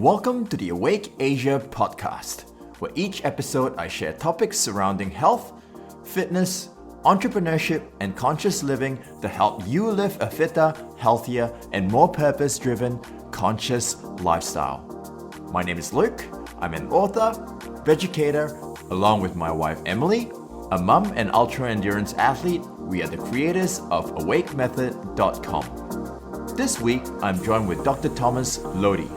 Welcome to the Awake Asia podcast, where each episode I share topics surrounding health, fitness, entrepreneurship, and conscious living to help you live a fitter, healthier, and more purpose-driven, conscious lifestyle. My name is Luke. I'm an author, educator, along with my wife Emily, a mum and ultra-endurance athlete. We are the creators of awakemethod.com. This week, I'm joined with Dr. Thomas Lodi.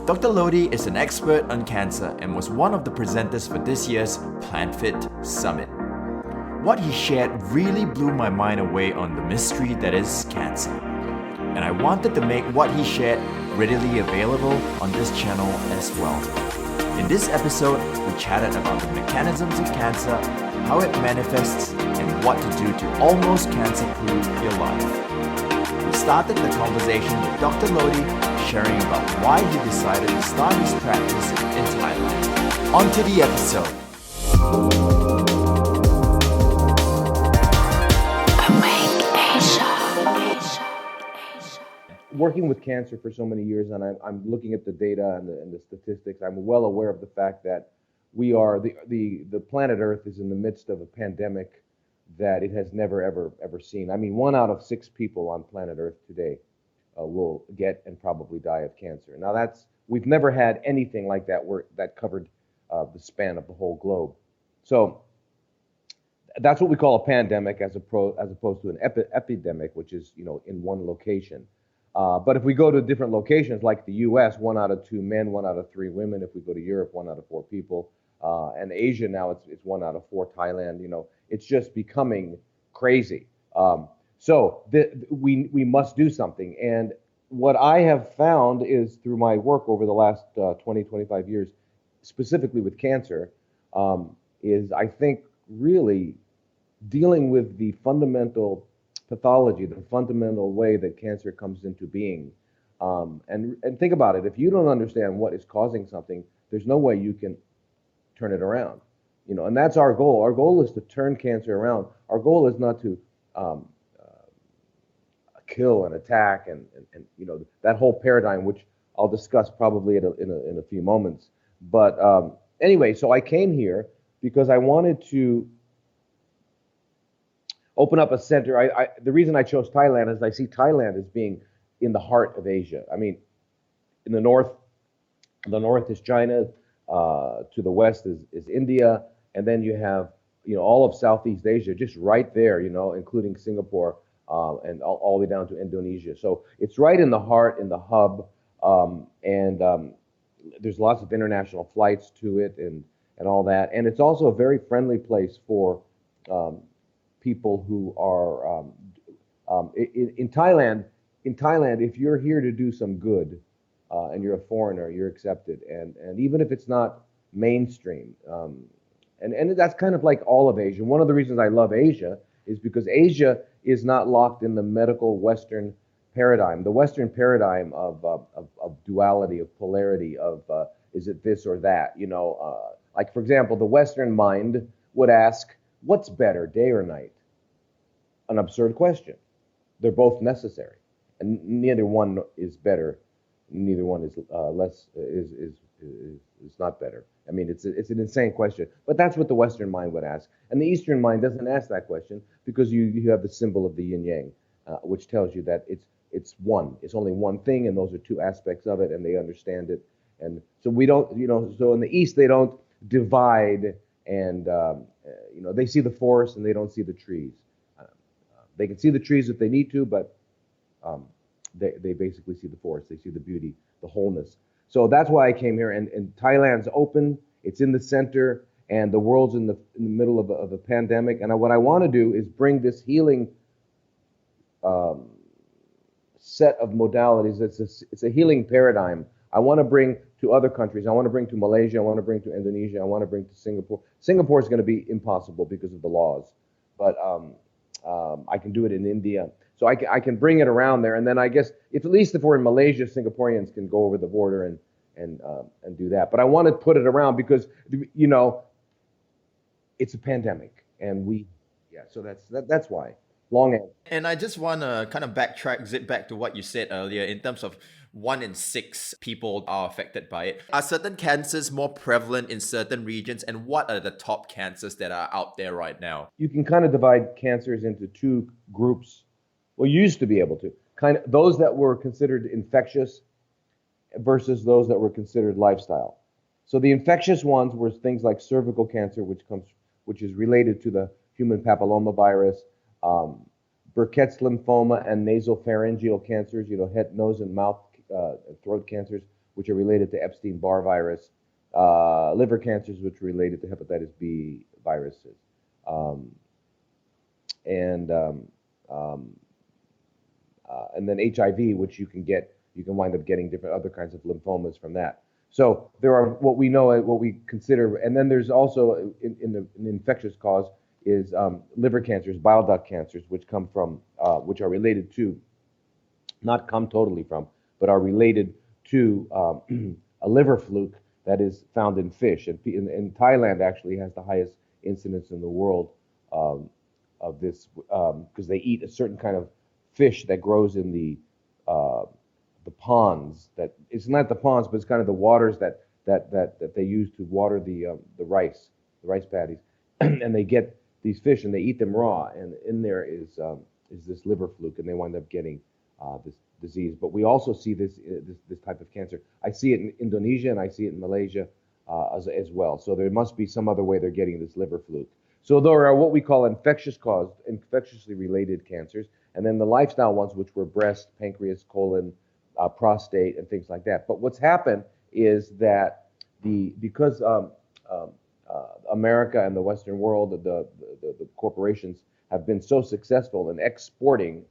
Dr. Lodi is an expert on cancer and was one of the presenters for this year's PlanFit Summit. What he shared really blew my mind away on the mystery that is cancer. And I wanted to make what he shared readily available on this channel as well. In this episode, we chatted about the mechanisms of cancer, how it manifests, and what to do to almost cancer-proof your life. We started the conversation with Dr. Lodi sharing about why he decided to start his practice in Thailand. On to the episode. Awake Asia. Working with cancer for so many years, and I'm looking at the data and the statistics, I'm well aware of the fact that we are, the planet Earth is in the midst of a pandemic that it has never, ever seen. I mean, 1 out of 6 people on planet Earth today will get and probably die of cancer. Now we've never had anything like that that covered the span of the whole globe. So that's what we call a pandemic as opposed to an epidemic, which is, in one location. But if we go to different locations like the US, 1 out of 2 men, 1 out of 3 women. If we go to Europe, 1 out of 4 people. And Asia now, it's 1 out of 4. Thailand, it's just becoming crazy. So we must do something. And what I have found is through my work over the last 20, 25 years, specifically with cancer, is I think really dealing with the fundamental pathology, the fundamental way that cancer comes into being. And think about it. If you don't understand what is causing something, there's no way you can turn it around. And that's our goal. Our goal is to turn cancer around. Our goal is not to kill and attack and that whole paradigm, which I'll discuss probably in a few moments. But anyway, so I came here because I wanted to open up a center. The reason I chose Thailand is I see Thailand as being in the heart of Asia. I mean, in the north is China, to the west is India, and then you have all of Southeast Asia just right there, including Singapore and all the way down to Indonesia. So it's right in the heart, in the hub, and there's lots of international flights to it and all that. And it's also a very friendly place for people who are in Thailand. In Thailand, if you're here to do some good and you're a foreigner, you're accepted, and even if it's not mainstream, and that's kind of like all of Asia. One of the reasons I love Asia is because Asia is not locked in the medical Western paradigm. The Western paradigm of duality, of polarity, of is it this or that? Like for example, the Western mind would ask, what's better, day or night? An absurd question. They're both necessary, and neither one is better. Neither one is less is not better. I mean, it's an insane question, but that's what the Western mind would ask, and the Eastern mind doesn't ask that question because you have the symbol of the yin yang, which tells you that it's one. It's only one thing, and those are 2 aspects of it, and they understand it. And so we don't, so in the East they don't divide, and they see the forest and they don't see the trees. They can see the trees if they need to, but they basically see the forest. They see the beauty, the wholeness. So that's why I came here. And Thailand's open. It's in the center, and the world's in the middle of a pandemic. And what I want to do is bring this healing set of modalities. It's a healing paradigm. I want to bring to other countries. I want to bring to Malaysia. I want to bring to Indonesia. I want to bring to Singapore. Singapore is going to be impossible because of the laws, but I can do it in India. So I can bring it around there, and then I guess at least if we're in Malaysia, Singaporeans can go over the border and do that. But I want to put it around because it's a pandemic, and so that's why. Long answer. And I just want to kind of backtrack, zip back to what you said earlier in terms of 1 in 6 people are affected by it. Are certain cancers more prevalent in certain regions, and what are the top cancers that are out there right now? You can kind of divide cancers into two groups. Well, you used to be able to. Kind of those that were considered infectious versus those that were considered lifestyle. So the infectious ones were things like cervical cancer, which is related to the human papillomavirus, Burkitt's lymphoma, and nasopharyngeal cancers, head, nose, and mouth, throat cancers, which are related to Epstein-Barr virus, liver cancers, which are related to hepatitis B viruses, um, and um, um, and then HIV, which you can wind up getting different other kinds of lymphomas from that. So there are what we know, what we consider, and then there's also in the infectious cause is liver cancers, bile duct cancers, which come from, which are related to, not come totally from, but are related to a liver fluke that is found in fish. And Thailand actually has the highest incidence in the world of this because they eat a certain kind of fish that grows in the ponds. That it's not the ponds, but it's kind of the waters that they use to water the rice paddies, and they get these fish and they eat them raw, and in there is this liver fluke, and they wind up getting this disease. But we also see this type of cancer. I see it in Indonesia and I see it in Malaysia as well. So there must be some other way they're getting this liver fluke. So there are what we call infectiously related cancers, and then the lifestyle ones, which were breast, pancreas, colon, prostate, and things like that. But what's happened is that because America and the Western world, the corporations have been so successful in exporting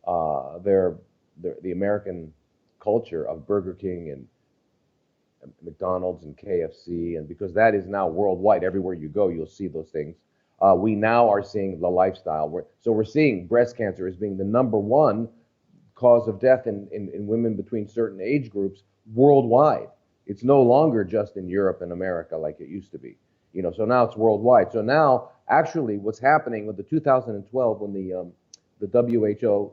the American culture of Burger King and McDonald's and KFC, and because that is now worldwide, everywhere you go, you'll see those things. We now are seeing the lifestyle. So we're seeing breast cancer as being the #1 cause of death in women between certain age groups worldwide. It's no longer just in Europe and America like it used to be. So now it's worldwide. So now, actually, what's happening with the 2012 when the WHO,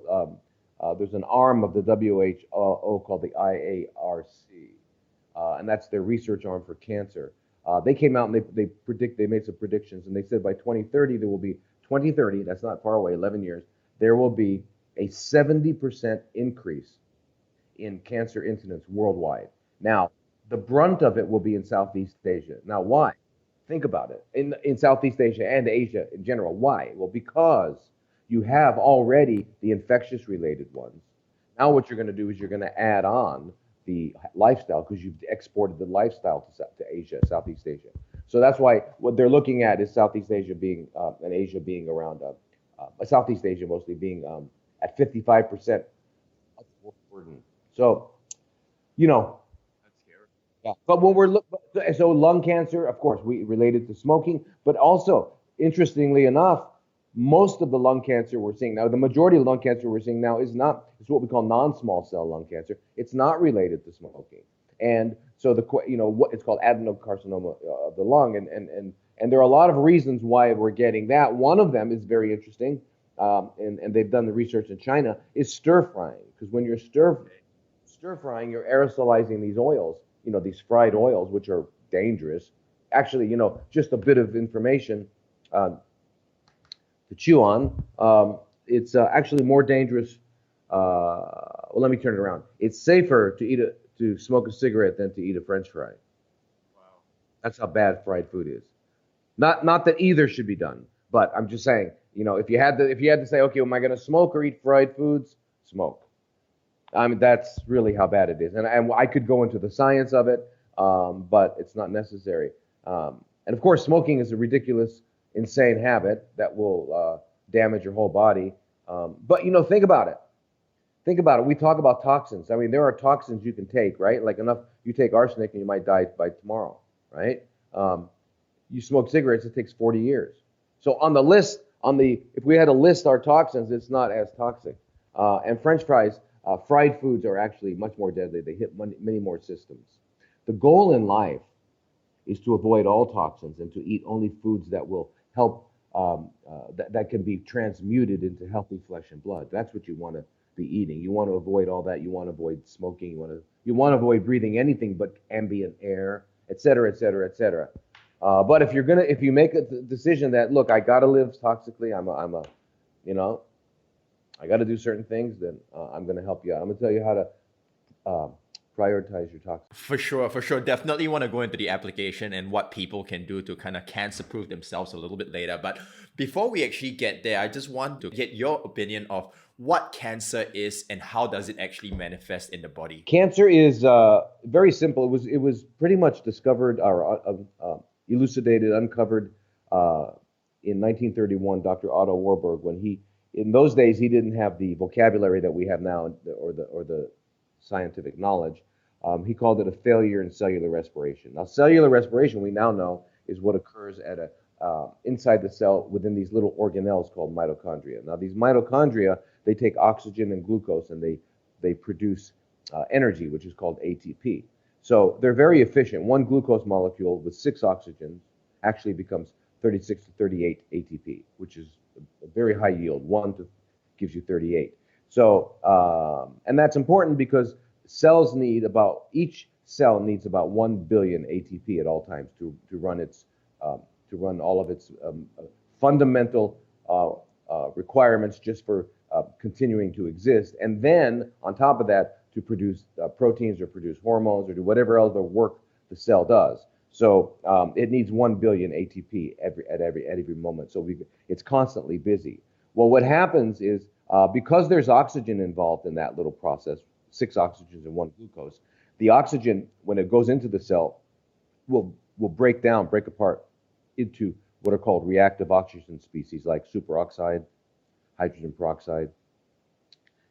there's an arm of the WHO called the IARC, and that's their research arm for cancer. They came out and they made some predictions, and they said by 2030 there will be 2030. That's not far away, 11 years. There will be a 70% increase in cancer incidence worldwide. Now, the brunt of it will be in Southeast Asia. Now, why? Think about it. In Southeast Asia and Asia in general. Why? Well, because you have already the infectious related ones. Now what you're going to do is you're going to add on the lifestyle because you've exported the lifestyle to Asia, Southeast Asia. So that's why what they're looking at is Southeast Asia being, and Asia being around, Southeast Asia mostly being at 55% of burden. So, that's scary. Yeah. But when we're so lung cancer, of course, we related to smoking, but also, interestingly enough, most of the lung cancer we're seeing now, the majority of lung cancer we're seeing now is what we call non-small cell lung cancer. It's not related to smoking, and so what it's called adenocarcinoma of the lung, and there are a lot of reasons why we're getting that. One of them is very interesting. And they've done the research in China, is stir frying. Because when you're stir frying, you're aerosolizing these oils, these fried oils, which are dangerous. Actually, just a bit of information to chew on. It's actually more dangerous. Well, let me turn it around. It's safer to smoke a cigarette than to eat a French fry. Wow. That's how bad fried food is. Not that either should be done, but I'm just saying. If you had to say, okay, am I going to smoke or eat fried foods? Smoke. I mean, that's really how bad it is. And I could go into the science of it, but it's not necessary. And of course, smoking is a ridiculous, insane habit that will damage your whole body. But think about it. Think about it. We talk about toxins. I mean, there are toxins you can take, right? Like you take arsenic and you might die by tomorrow, right? You smoke cigarettes, it takes 40 years. So on the list, if we had to list our toxins, it's not as toxic. And French fries, fried foods are actually much more deadly. They hit many more systems. The goal in life is to avoid all toxins and to eat only foods that will help that can be transmuted into healthy flesh and blood. That's what you want to be eating. You want to avoid all that. You want to avoid smoking. You want to avoid breathing anything but ambient air, et cetera, et cetera, et cetera. But if you make a decision that, look, I got to live toxically, you know, I got to do certain things, then I'm going to help you out. I'm going to tell you how to uh, prioritize your toxic. For sure, for sure. Definitely want to go into the application and what people can do to kind of cancer-proof themselves a little bit later. But before we actually get there, I just want to get your opinion of what cancer is and how does it actually manifest in the body. Cancer is very simple. It was pretty much discovered or elucidated, uncovered in 1931. Dr. Otto Warburg, in those days he didn't have the vocabulary that we have now, or the scientific knowledge. He called it a failure in cellular respiration. Now, cellular respiration, we now know, is what occurs inside the cell within these little organelles called mitochondria. Now, these mitochondria, they take oxygen and glucose and they produce energy, which is called ATP. So they're very efficient. One glucose molecule with 6 oxygens actually becomes 36 to 38 ATP, which is a very high yield. Gives you 38. So, and that's important because each cell needs about 1 billion ATP at all times to run all of its fundamental requirements just for continuing to exist. And then on top of that, to produce proteins or produce hormones or do whatever other work the cell does. So it needs 1 billion ATP at every moment. So it's constantly busy. Well, what happens is because there's oxygen involved in that little process, 6 oxygens and 1 glucose, the oxygen, when it goes into the cell, will break apart into what are called reactive oxygen species like superoxide, hydrogen peroxide.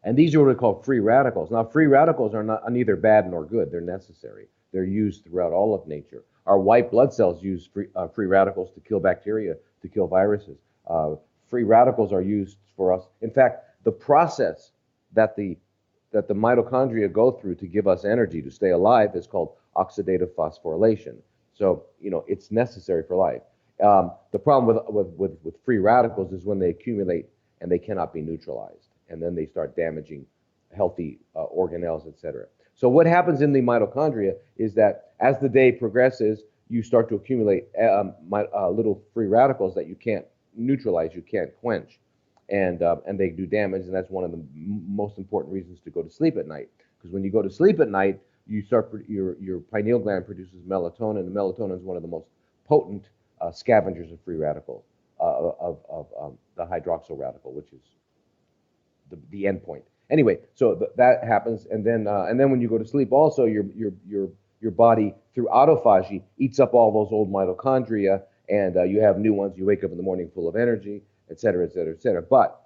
And these are what are called free radicals. Now, free radicals are neither bad nor good. They're necessary. They're used throughout all of nature. Our white blood cells use free radicals to kill bacteria, to kill viruses. Free radicals are used for us. In fact, the process that the mitochondria go through to give us energy to stay alive is called oxidative phosphorylation. So, it's necessary for life. The problem with free radicals is when they accumulate and they cannot be neutralized, and then they start damaging healthy organelles, etc. So what happens in the mitochondria is that as the day progresses, you start to accumulate little free radicals that you can't neutralize, you can't quench, and they do damage. And that's one of the most important reasons to go to sleep at night, because when you go to sleep at night, your pineal gland produces melatonin, and melatonin is one of the most potent scavengers of free radicals, of the hydroxyl radical, which is the end point. Anyway, so that happens, and then when you go to sleep, also your body through autophagy eats up all those old mitochondria, and you have new ones. You wake up in the morning full of energy, et cetera, et cetera, et cetera. But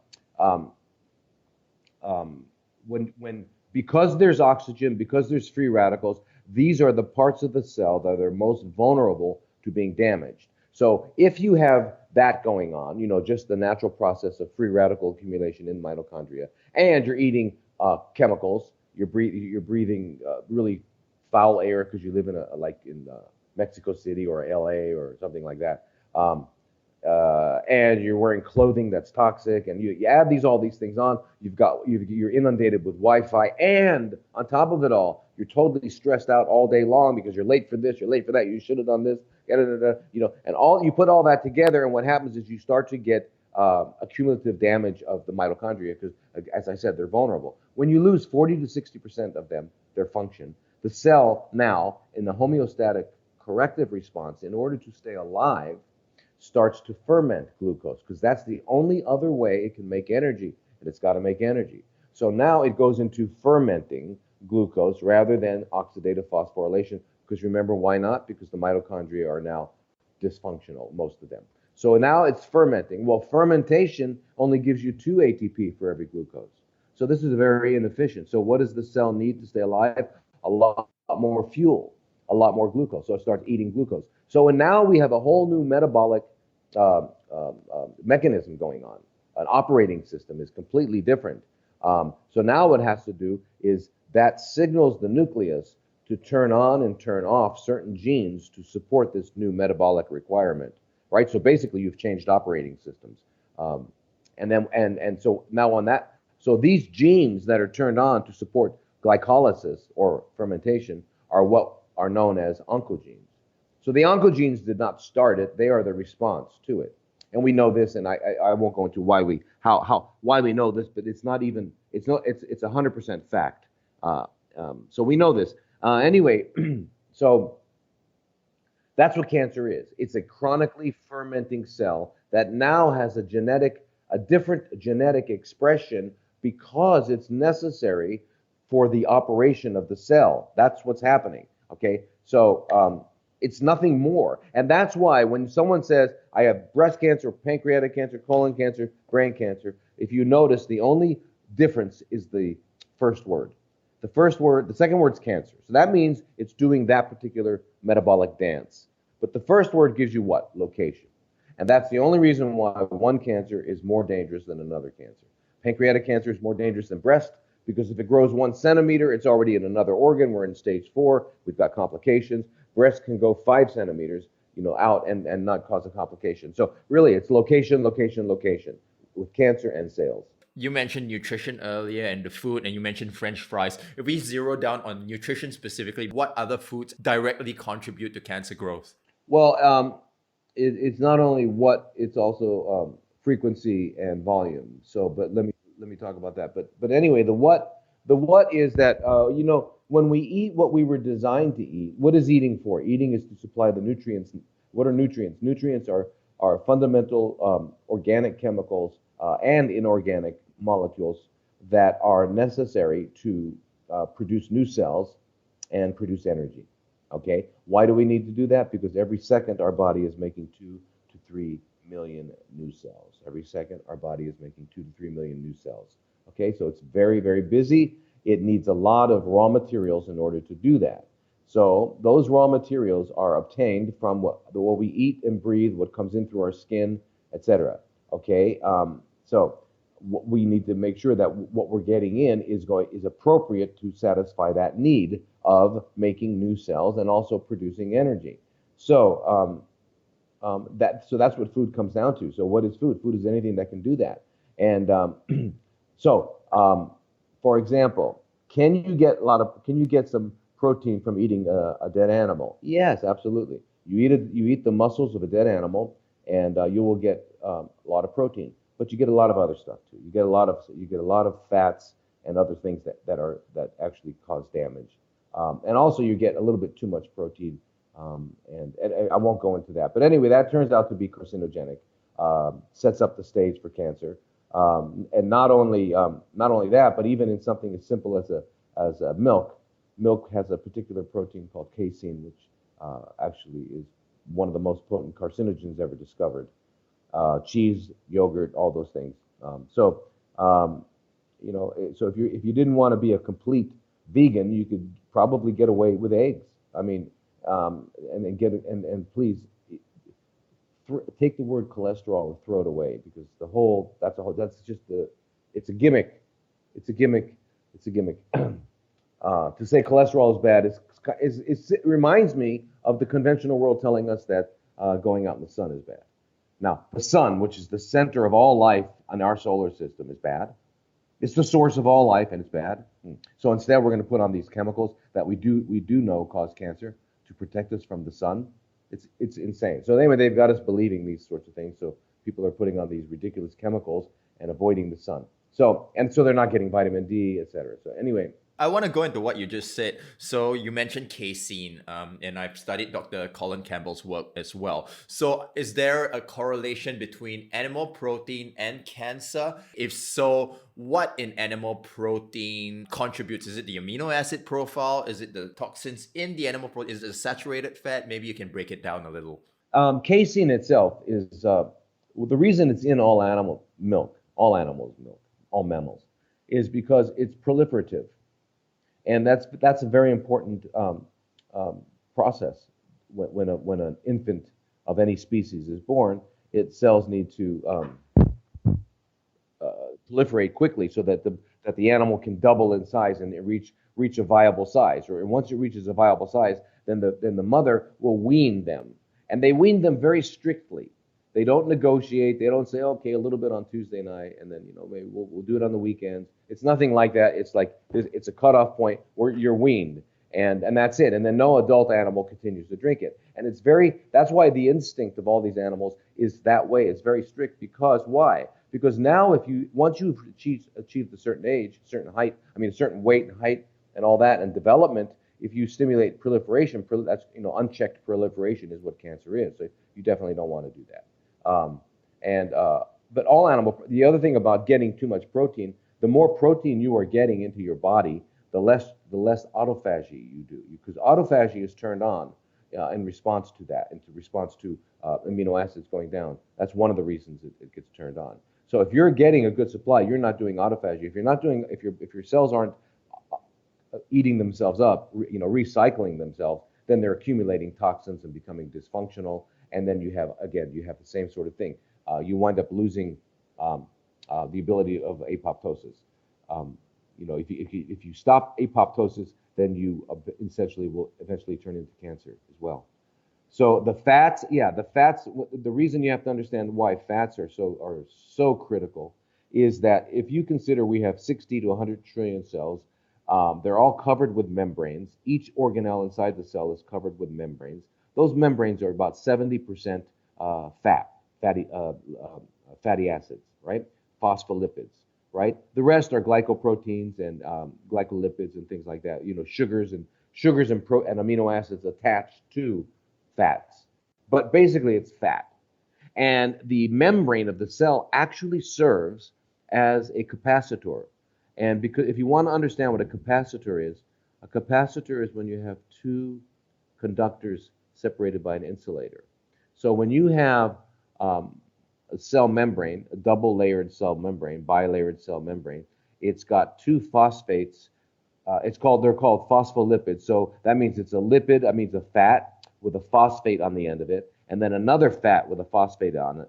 because there's oxygen, because there's free radicals, these are the parts of the cell that are most vulnerable to being damaged. So if you have that going on, just the natural process of free radical accumulation in mitochondria, and you're eating chemicals, you're breathing really foul air because you live in Mexico City or LA or something like that, and you're wearing clothing that's toxic, and you add all these things on, you're inundated with Wi-Fi, and on top of it all, you're totally stressed out all day long because you're late for this, you're late for that, you should have done this, and you put all that together, and what happens is you start to get accumulative damage of the mitochondria because, as I said, they're vulnerable. When you lose 40 to 60% of their function, the cell now, in the homeostatic corrective response, in order to stay alive, starts to ferment glucose, because that's the only other way it can make energy, and it's got to make energy. So now it goes into fermenting glucose rather than oxidative phosphorylation, because remember, why not? Because the mitochondria are now dysfunctional, most of them. So now it's fermenting. Well, fermentation only gives you 2 ATP for every glucose. So this is very inefficient. So what does the cell need to stay alive? A lot more fuel, a lot more glucose. So it starts eating glucose. So now we have a whole new metabolic mechanism going on. An operating system is completely different. So now what it has to do is that signals the nucleus to turn on and turn off certain genes to support this new metabolic requirement. right? So basically, you've changed operating systems. Um, and so now on that, so these genes that are turned on to support glycolysis or fermentation are what are known as oncogenes. So the oncogenes did not start it; they are the response to it. And we know this, and I won't go into why we how why we know this, but it's not even it's 100% fact. Uh, so we know this anyway. So that's what cancer is. It's a chronically fermenting cell that now has a different genetic expression because it's necessary for the operation of the cell. That's what's happening. Okay, so it's nothing more, and that's why when someone says I have breast cancer, pancreatic cancer, colon cancer, brain cancer, if you notice, the only difference is the first word. The second word's cancer. So that means it's doing that particular metabolic dance. But the first word gives you what? Location. And that's the only reason why one cancer is more dangerous than another cancer. Pancreatic cancer is more dangerous than breast because if it grows 1 centimeter, it's already in another organ. We're in stage 4. We've got complications. Breast can go 5 centimeters, out and not cause a complication. So really, it's location, location, location with cancer and sales. You mentioned nutrition earlier and the food, and you mentioned French fries. If we zero down on nutrition specifically, what other foods directly contribute to cancer growth? Well, it's not only what, it's also frequency and volume. So, but let me talk about that. But anyway, the what is that when we eat what we were designed to eat. What is eating for? Eating is to supply the nutrients. What are nutrients? Nutrients are fundamental organic chemicals and inorganic molecules that are necessary to produce new cells and produce energy. Okay, why do we need to do that? Because every second our body is making 2 to 3 million new cells. Every second our body is making 2 to 3 million new cells. Okay, so it's very, very busy. It needs a lot of raw materials in order to do that. So those raw materials are obtained from what we eat and breathe, what comes in through our skin, etc. Okay, so we need to make sure that what we're getting in is appropriate to satisfy that need of making new cells and also producing energy. So that's what food comes down to. So what is food? Food is anything that can do that. And for example, can you get some protein from eating a dead animal? Yes, absolutely. You eat the muscles of a dead animal, and you will get a lot of protein. But you get a lot of other stuff too. You get a lot of fats and other things that actually cause damage. And also you get a little bit too much protein. And I won't go into that. But anyway, that turns out to be carcinogenic. Sets up the stage for cancer. And not only that, but even in something as simple as milk. Milk has a particular protein called casein, which actually is one of the most potent carcinogens ever discovered. Cheese, yogurt, all those things. So if you didn't want to be a complete vegan, you could probably get away with eggs. I mean, and please take the word cholesterol and throw it away, because it's a gimmick. It's a gimmick. It's a gimmick. To say cholesterol is bad it reminds me of the conventional world telling us that going out in the sun is bad. Now, the sun, which is the center of all life on our solar system, is bad. It's the source of all life, and it's bad. So instead, we're going to put on these chemicals that we do know cause cancer to protect us from the sun. It's insane. So anyway, they've got us believing these sorts of things. So people are putting on these ridiculous chemicals and avoiding the sun. So they're not getting vitamin D, etc. So anyway. I want to go into what you just said. So you mentioned casein, and I've studied Dr. Colin Campbell's work as well. So is there a correlation between animal protein and cancer? If so, what in animal protein contributes? Is it the amino acid profile? Is it the toxins in the animal protein? Is it a saturated fat? Maybe you can break it down a little. Casein itself is the reason it's in all animals' milk, all mammals, is because it's proliferative. And that's a very important process. When an infant of any species is born, its cells need to proliferate quickly so that the animal can double in size and reach a viable size. And once it reaches a viable size, then the mother will wean them, and they wean them very strictly. They don't negotiate. They don't say, okay, a little bit on Tuesday night, and then maybe we'll do it on the weekends. It's nothing like that. It's like it's a cutoff point where you're weaned, and that's it. And then no adult animal continues to drink it. And that's why the instinct of all these animals is that way. It's very strict because why? Because now once you've achieved a certain age, certain height, a certain weight and height and all that and development, if you stimulate proliferation, that's unchecked proliferation is what cancer is. So you definitely don't want to do that. But the other thing about getting too much protein, the more protein you are getting into your body, the less autophagy you do, because autophagy is turned on in response to that, in response to amino acids going down. That's one of the reasons it gets turned on. So if you're getting a good supply, you're not doing autophagy. If your cells aren't eating themselves up, recycling themselves, then they're accumulating toxins and becoming dysfunctional. And then you have the same sort of thing. You wind up losing the ability of apoptosis. If you stop apoptosis, then you essentially will eventually turn into cancer as well. So the fats. The reason you have to understand why fats are so critical is that if you consider we have 60 to 100 trillion cells, they're all covered with membranes. Each organelle inside the cell is covered with membranes. Those membranes are about 70% fatty acids, right? Phospholipids, right? The rest are glycoproteins and glycolipids and things like that. Sugars and amino acids attached to fats. But basically, it's fat. And the membrane of the cell actually serves as a capacitor. And because if you want to understand what a capacitor is when you have two conductors separated by an insulator. So when you have a cell membrane, a double-layered cell membrane, bilayered cell membrane, it's got two phosphates. They're called phospholipids. So that means it's a lipid. That means a fat with a phosphate on the end of it, and then another fat with a phosphate on it.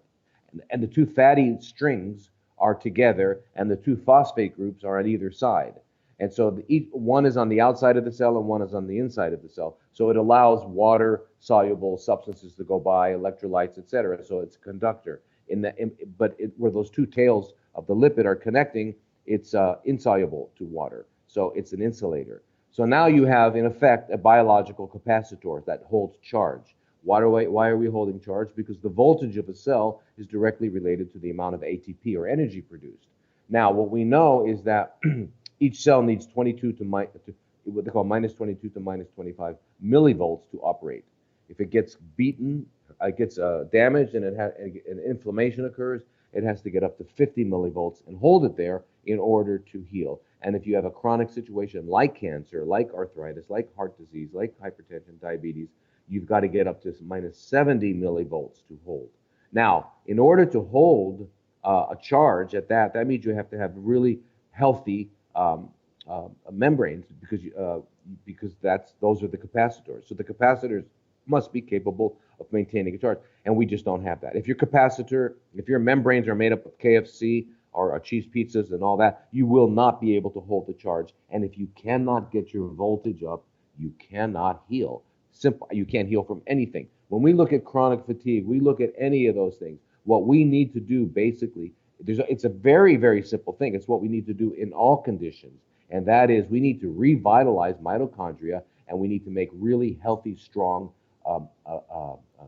And the two fatty strings are together, and the two phosphate groups are on either side. And so one is on the outside of the cell and one is on the inside of the cell. So it allows water-soluble substances to go by, electrolytes, etc. So it's a conductor. Where those two tails of the lipid are connecting, it's insoluble to water. So it's an insulator. So now you have, in effect, a biological capacitor that holds charge. Why are we holding charge? Because the voltage of a cell is directly related to the amount of ATP or energy produced. Now, what we know is that each cell needs what they call minus 22 to minus 25 millivolts to operate. If it gets beaten, it gets damaged, and an inflammation occurs, it has to get up to 50 millivolts and hold it there in order to heal. And if you have a chronic situation like cancer, like arthritis, like heart disease, like hypertension, diabetes, you've got to get up to minus 70 millivolts to hold. Now, in order to hold a charge at that means you have to have really healthy membranes because those are the capacitors. So the capacitors must be capable of maintaining a charge, and we just don't have that. If your membranes are made up of KFC or cheese pizzas and all that, you will not be able to hold the charge. And if you cannot get your voltage up, you cannot heal. You can't heal from anything. When we look at chronic fatigue, we look at any of those things. What we need to do basically, it's a very, very simple thing. It's what we need to do in all conditions. And that is we need to revitalize mitochondria, and we need to make really healthy, strong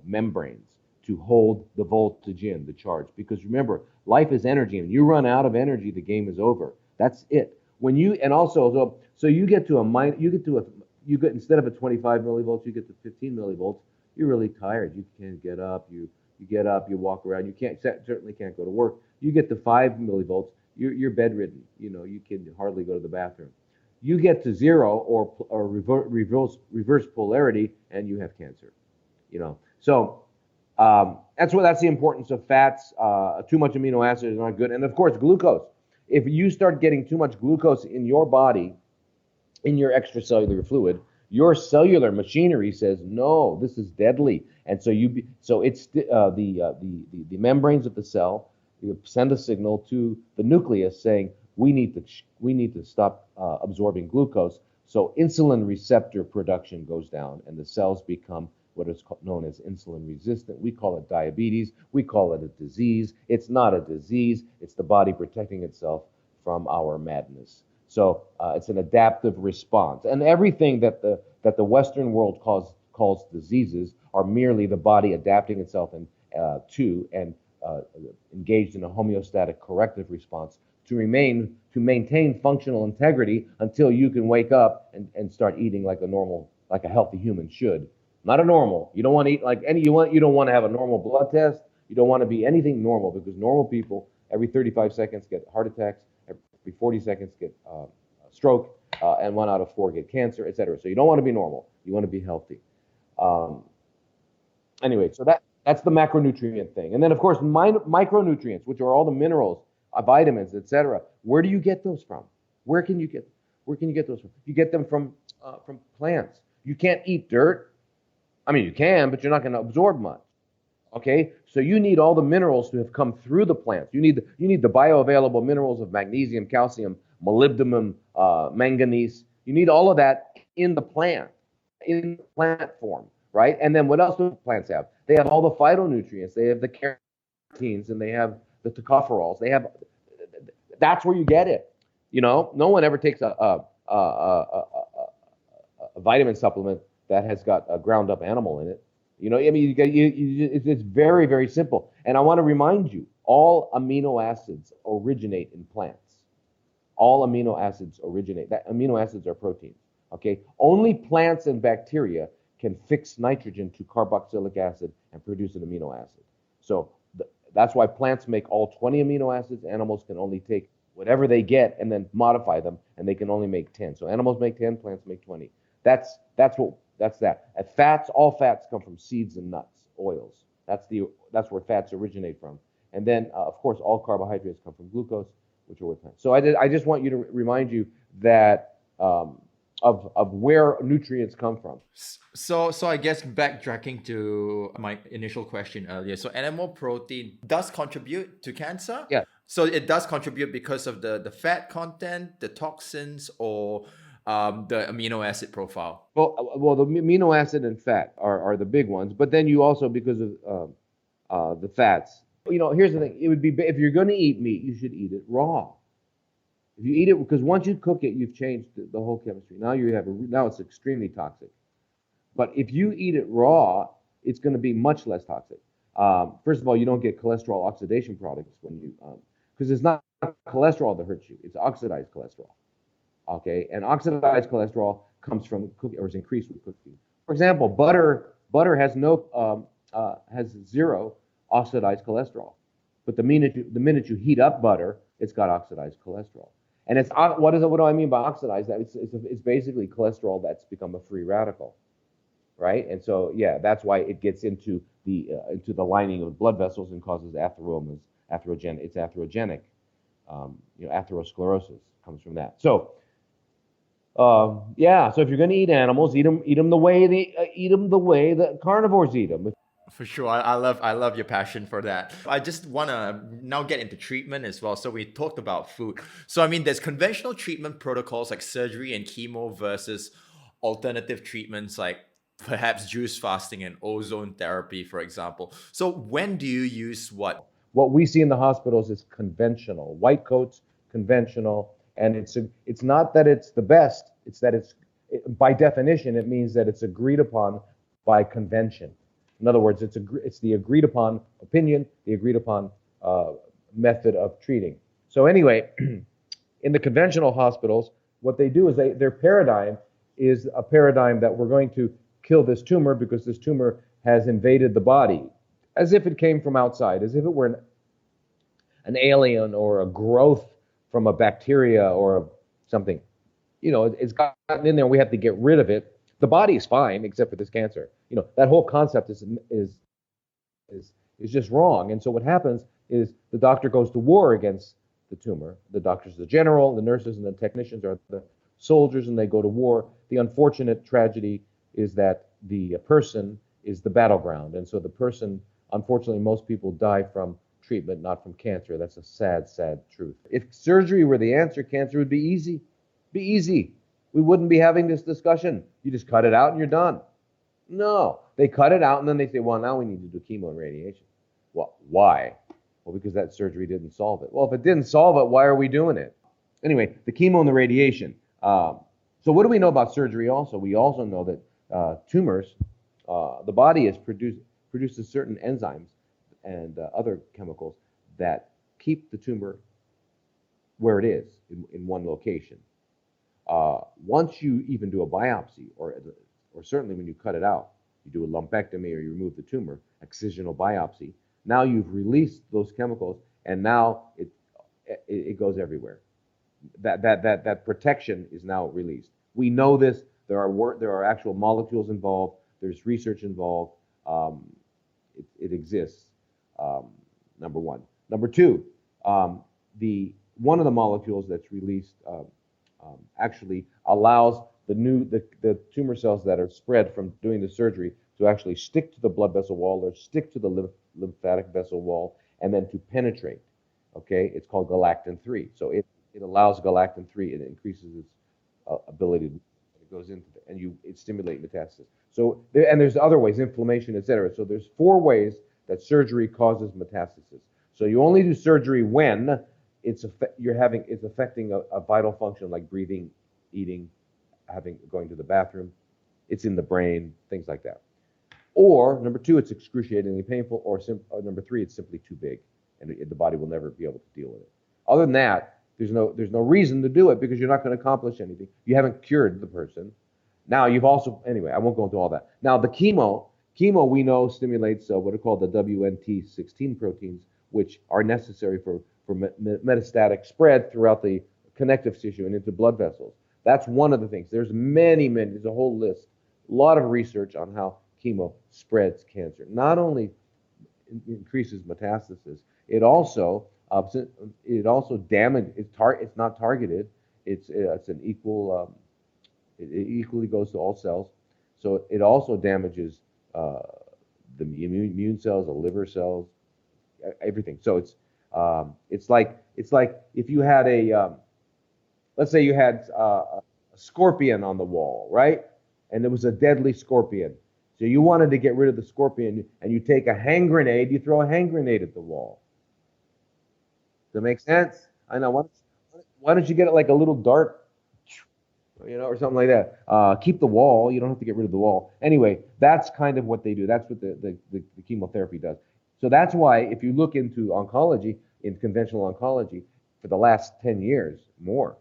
membranes to hold the voltage in, the charge. Because remember, life is energy, and you run out of energy, the game is over. That's it. When you instead of a 25 millivolts, you get to 15 millivolts. You're really tired. You can't get up. You get up. You walk around. You certainly can't go to work. You get to 5 millivolts. You're bedridden. You can hardly go to the bathroom. You get to 0 or reverse polarity, and you have cancer. So that's the importance of fats. Too much amino acids is not good, and of course glucose. If you start getting too much glucose in your body, in your extracellular fluid, your cellular machinery says no, this is deadly, and so it's the membranes of the cell send a signal to the nucleus saying we need to stop absorbing glucose. So insulin receptor production goes down, and the cells become what is known as insulin resistant. We call it diabetes. We call it a disease. It's not a disease. It's the body protecting itself from our madness. So it's an adaptive response. And everything that the Western world calls diseases are merely the body adapting itself to and engaged in a homeostatic corrective response to maintain functional integrity until you can wake up and start eating like a healthy human should. Not a normal. You don't want to eat like you don't want to have a normal blood test. You don't want to be anything normal, because normal people every 35 seconds get heart attacks, every 40 seconds get stroke, and 1 out of 4 get cancer, etc. So you don't want to be normal. You want to be healthy. Anyway, so that's the macronutrient thing. And then, of course, micronutrients, which are all the minerals, vitamins, etc. Where do you get those from? Where can you get those from? You get them from plants. You can't eat dirt. I mean, you can, but you're not going to absorb much. Okay, so you need all the minerals to have come through the plants. You need the bioavailable minerals of magnesium, calcium, molybdenum, manganese. You need all of that in the plant form, right? And then what else do plants have? They have all the phytonutrients. They have the carotenes, and they have the tocopherols. That's where you get it. No one ever takes a vitamin supplement that has got a ground up animal in it. It's very, very simple. And I want to remind you, all amino acids originate in plants. All amino acids originate. Amino acids are proteins. Okay? Only plants and bacteria can fix nitrogen to carboxylic acid and produce an amino acid. So that's why plants make all 20 amino acids. Animals can only take whatever they get and then modify them, and they can only make 10. So animals make 10, plants make 20. That's that. All fats come from seeds and nuts, oils. That's where fats originate from. And then, of course, all carbohydrates come from glucose, which are with plants. So I just want you to remind you that of where nutrients come from. So I guess backtracking to my initial question earlier. So animal protein does contribute to cancer? Yeah. So it does contribute because of the fat content, the toxins, or the amino acid profile? Well, the amino acid and fat are the big ones, but then you also, because of the fats. Here's the thing: it would be, if you're going to eat meat, you should eat it raw. If you eat it, because once you cook it, you've changed the whole chemistry. Now it's extremely toxic. But if you eat it raw, it's going to be much less toxic. First of all, you don't get cholesterol oxidation products because it's not cholesterol that hurts you; it's oxidized cholesterol. Okay, and oxidized cholesterol comes from cooking, or is increased with cooking. For example, butter has has 0 oxidized cholesterol, but the minute you heat up butter, it's got oxidized cholesterol. And what do I mean by oxidized? It's basically cholesterol that's become a free radical, right? And so that's why it gets into the lining of blood vessels and causes atheromas. It's atherogenic. Atherosclerosis comes from that. So. So if you're going to eat animals, eat them the way the carnivores eat them. For sure. I love your passion for that. I just want to now get into treatment as well. So we talked about food. So there's conventional treatment protocols like surgery and chemo versus alternative treatments like perhaps juice fasting and ozone therapy, for example. So when do you use what? What we see in the hospitals is conventional. White coats, conventional. And it's not that it's the best, it's that by definition, it means that it's agreed upon by convention. In other words, it's the agreed upon opinion, the agreed upon method of treating. So anyway, in the conventional hospitals, what they do is their paradigm is a paradigm that we're going to kill this tumor because this tumor has invaded the body, as if it came from outside, as if it were an alien or a growth from a bacteria or something. It's gotten in there, we have to get rid of it. The body is fine except for this cancer. That whole concept is just wrong. And so what happens is the doctor goes to war against the tumor. The doctor's the general, the nurses and the technicians are the soldiers, and they go to war. The unfortunate tragedy is that the person is the battleground. And so the person, unfortunately, most people die from treatment, not from cancer. That's a sad, sad truth. If surgery were the answer, cancer would be easy. We wouldn't be having this discussion. You just cut it out and you're done. No, they cut it out and then they say, well, now we need to do chemo and radiation. Well, why? Well, because that surgery didn't solve it. Well, if it didn't solve it, why are we doing it? Anyway, the chemo and the radiation. So what do we know about surgery also? We also know that tumors, the body produces certain enzymes and other chemicals that keep the tumor where it is in one location. Once you even do a biopsy, or certainly when you cut it out, you do a lumpectomy or you remove the tumor, excisional biopsy, now you've released those chemicals and now it goes everywhere. That protection is now released. We know this. There are actual molecules involved. There's research involved. It exists. Number one. Number two, one of the molecules that's released actually allows the tumor cells that are spread from doing the surgery to actually stick to the blood vessel wall or stick to the lymphatic vessel wall and then to penetrate. Okay, it's called galactin-3. So it allows galactin-3. It increases its ability to, it goes into the, and it stimulates metastasis. So there's other ways, inflammation, etc. So there's 4 ways that surgery causes metastasis. So you only do surgery when it's affecting a vital function like breathing, eating, going to the bathroom. It's in the brain, things like that. Or number 2, it's excruciatingly painful. Or number 3, it's simply too big, and the body will never be able to deal with it. Other than that, there's no reason to do it because you're not going to accomplish anything. You haven't cured the person. Now you've also, anyway, I won't go into all that. Now the chemo we know stimulates what are called the WNT16 proteins, which are necessary for metastatic spread throughout the connective tissue and into blood vessels. That's one of the things. There's there's a whole list, a lot of research on how chemo spreads cancer. Not only increases metastasis, it also damages. It's not targeted. It's an equal. It equally goes to all cells. So it also damages the immune cells, the liver cells, everything. So it's like if you had let's say you had a scorpion on the wall, right? And there was a deadly scorpion. So you wanted to get rid of the scorpion, and you take a hand grenade, you throw a hand grenade at the wall. Does that make sense? I know. Why don't you get it like a little dart, or something like that? Keep the wall. You don't have to get rid of the wall. Anyway, that's kind of what they do. That's what the chemotherapy does. So that's why if you look into oncology, in conventional oncology, for the last 10 years, more,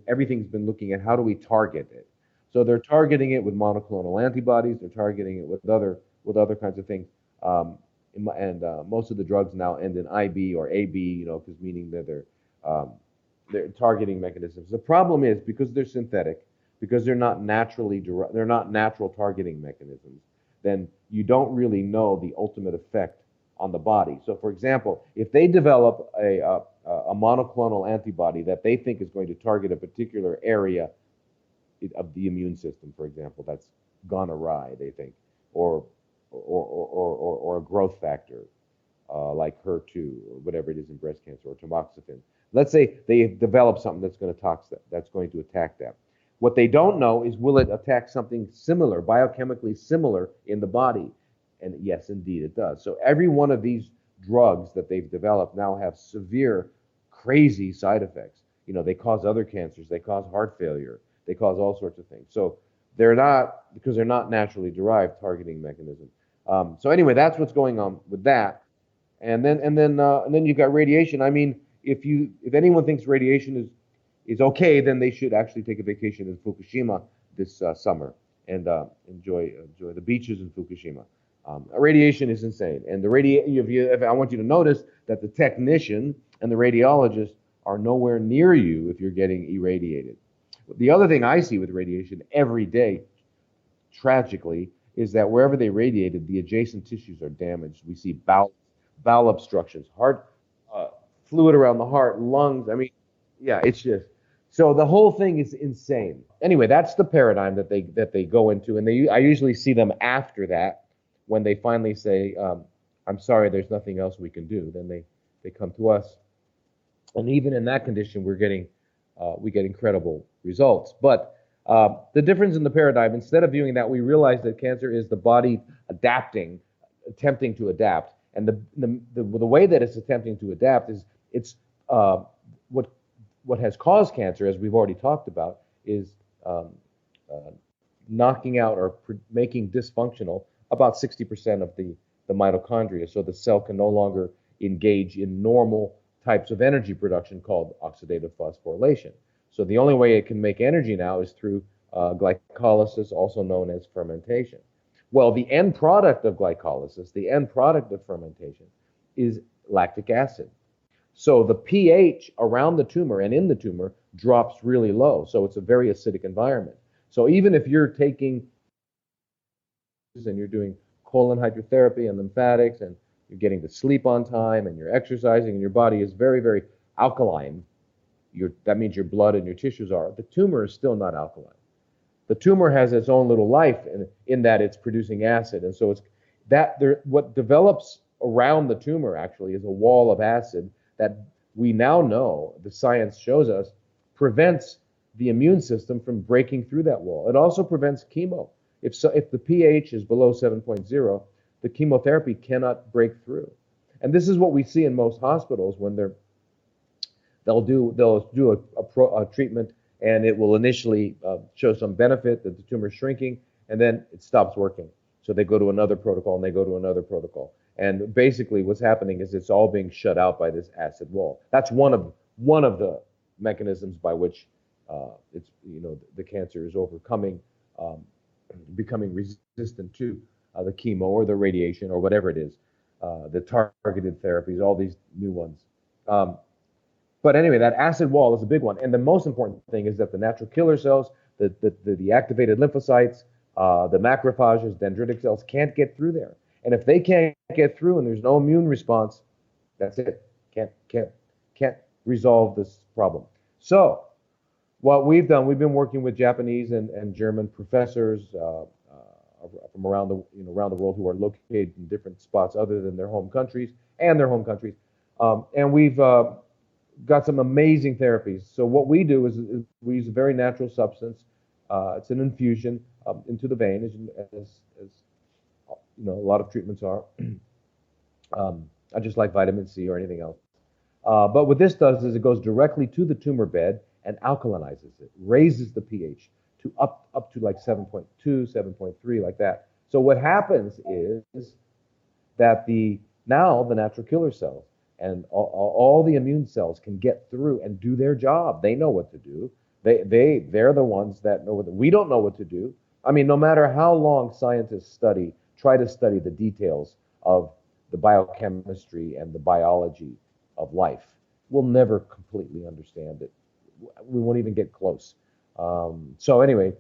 everything's been looking at how do we target it. So they're targeting it with monoclonal antibodies. They're targeting it with other kinds of things. And most of the drugs now end in IB or AB, because meaning that they're targeting mechanisms. The problem is because they're synthetic, because they're not natural targeting mechanisms, then you don't really know the ultimate effect on the body. So, for example, if they develop a monoclonal antibody that they think is going to target a particular area of the immune system, for example, that's gone awry, they think, or a growth factor like HER2 or whatever it is in breast cancer, or tamoxifen. Let's say they develop something that's going to attack that. What they don't know is, will it attack something similar, biochemically similar in the body? And yes, indeed it does. So every one of these drugs that they've developed now have severe, crazy side effects. They cause other cancers, they cause heart failure, they cause all sorts of things. So because they're not naturally derived targeting mechanisms. So anyway, that's what's going on with that. And then you've got radiation. I mean, if anyone thinks radiation is okay, then they should actually take a vacation in Fukushima this summer and enjoy the beaches in Fukushima. Radiation is insane, and I want you to notice that the technician and the radiologist are nowhere near you if you're getting irradiated. The other thing I see with radiation every day, tragically, is that wherever they radiated, the adjacent tissues are damaged. We see bowel obstructions, heart fluid around the heart, lungs. I mean, yeah, it's just so the whole thing is insane. Anyway, that's the paradigm that they go into, and I usually see them after that when they finally say, "I'm sorry, there's nothing else we can do." Then they come to us, and even in that condition, we get incredible results. But The difference in the paradigm, instead of viewing that, we realize that cancer is the body adapting, attempting to adapt. And the way that it's attempting to adapt is it's what has caused cancer, as we've already talked about, is uh, knocking out or making dysfunctional about 60% of the mitochondria. So the cell can no longer engage in normal types of energy production called oxidative phosphorylation. So the only way it can make energy now is through glycolysis, also known as fermentation. Well, the end product of glycolysis, the end product of fermentation, is lactic acid. So the pH around the tumor and in the tumor drops really low. So it's a very acidic environment. So even if you're taking and you're doing colon hydrotherapy and lymphatics and you're getting to sleep on time and you're exercising and your body is very, very alkaline, that means your blood and your tissues are, the tumor is still not alkaline. The tumor has its own little life in that it's producing acid. And so what develops around the tumor actually is a wall of acid that we now know, the science shows us, prevents the immune system from breaking through that wall. It also prevents chemo. If the pH is below 7.0, the chemotherapy cannot break through. And this is what we see in most hospitals when they'll do a treatment, and it will initially show some benefit that the tumor is shrinking, and then it stops working. So they go to another protocol, and they go to another protocol. And basically what's happening is it's all being shut out by this acid wall. That's one of the mechanisms by which the cancer is overcoming, becoming resistant to the chemo or the radiation or whatever it is, the targeted therapies, all these new ones. But anyway, that acid wall is a big one. And the most important thing is that the natural killer cells, the activated lymphocytes, the macrophages, dendritic cells can't get through there. And if they can't get through and there's no immune response, that's it. Can't resolve this problem. So what we've done, we've been working with Japanese and German professors from around the world who are located in different spots other than their home countries, and we've got some amazing therapies. So what we do is we use a very natural substance. It's an infusion into the vein, as a lot of treatments are. I just like vitamin C or anything else. But what this does is it goes directly to the tumor bed and alkalinizes it, raises the pH to up to like 7.2, 7.3, like that. So what happens is that now the natural killer cells and all the immune cells can get through and do their job. They know what to do. They're the ones that know we don't know what to do. I mean, no matter how long scientists try to study the details of the biochemistry and the biology of life, we'll never completely understand it. We won't even get close. So anyway,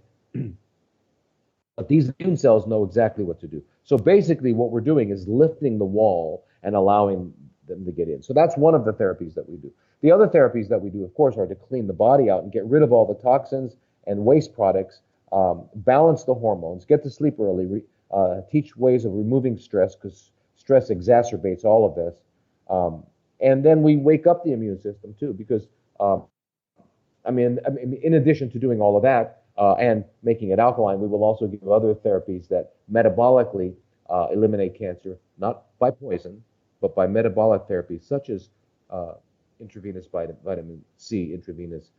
but these immune cells know exactly what to do. So basically what we're doing is lifting the wall and allowing them to get in. So that's one of the therapies that we do. The other therapies that we do, of course, are to clean the body out and get rid of all the toxins and waste products, balance the hormones, get to sleep early, teach ways of removing stress, because stress exacerbates all of this. And then we wake up the immune system too, because in addition to doing all of that and making it alkaline, we will also give other therapies that metabolically eliminate cancer, not by poison, but by metabolic therapies such as intravenous vitamin C, intravenous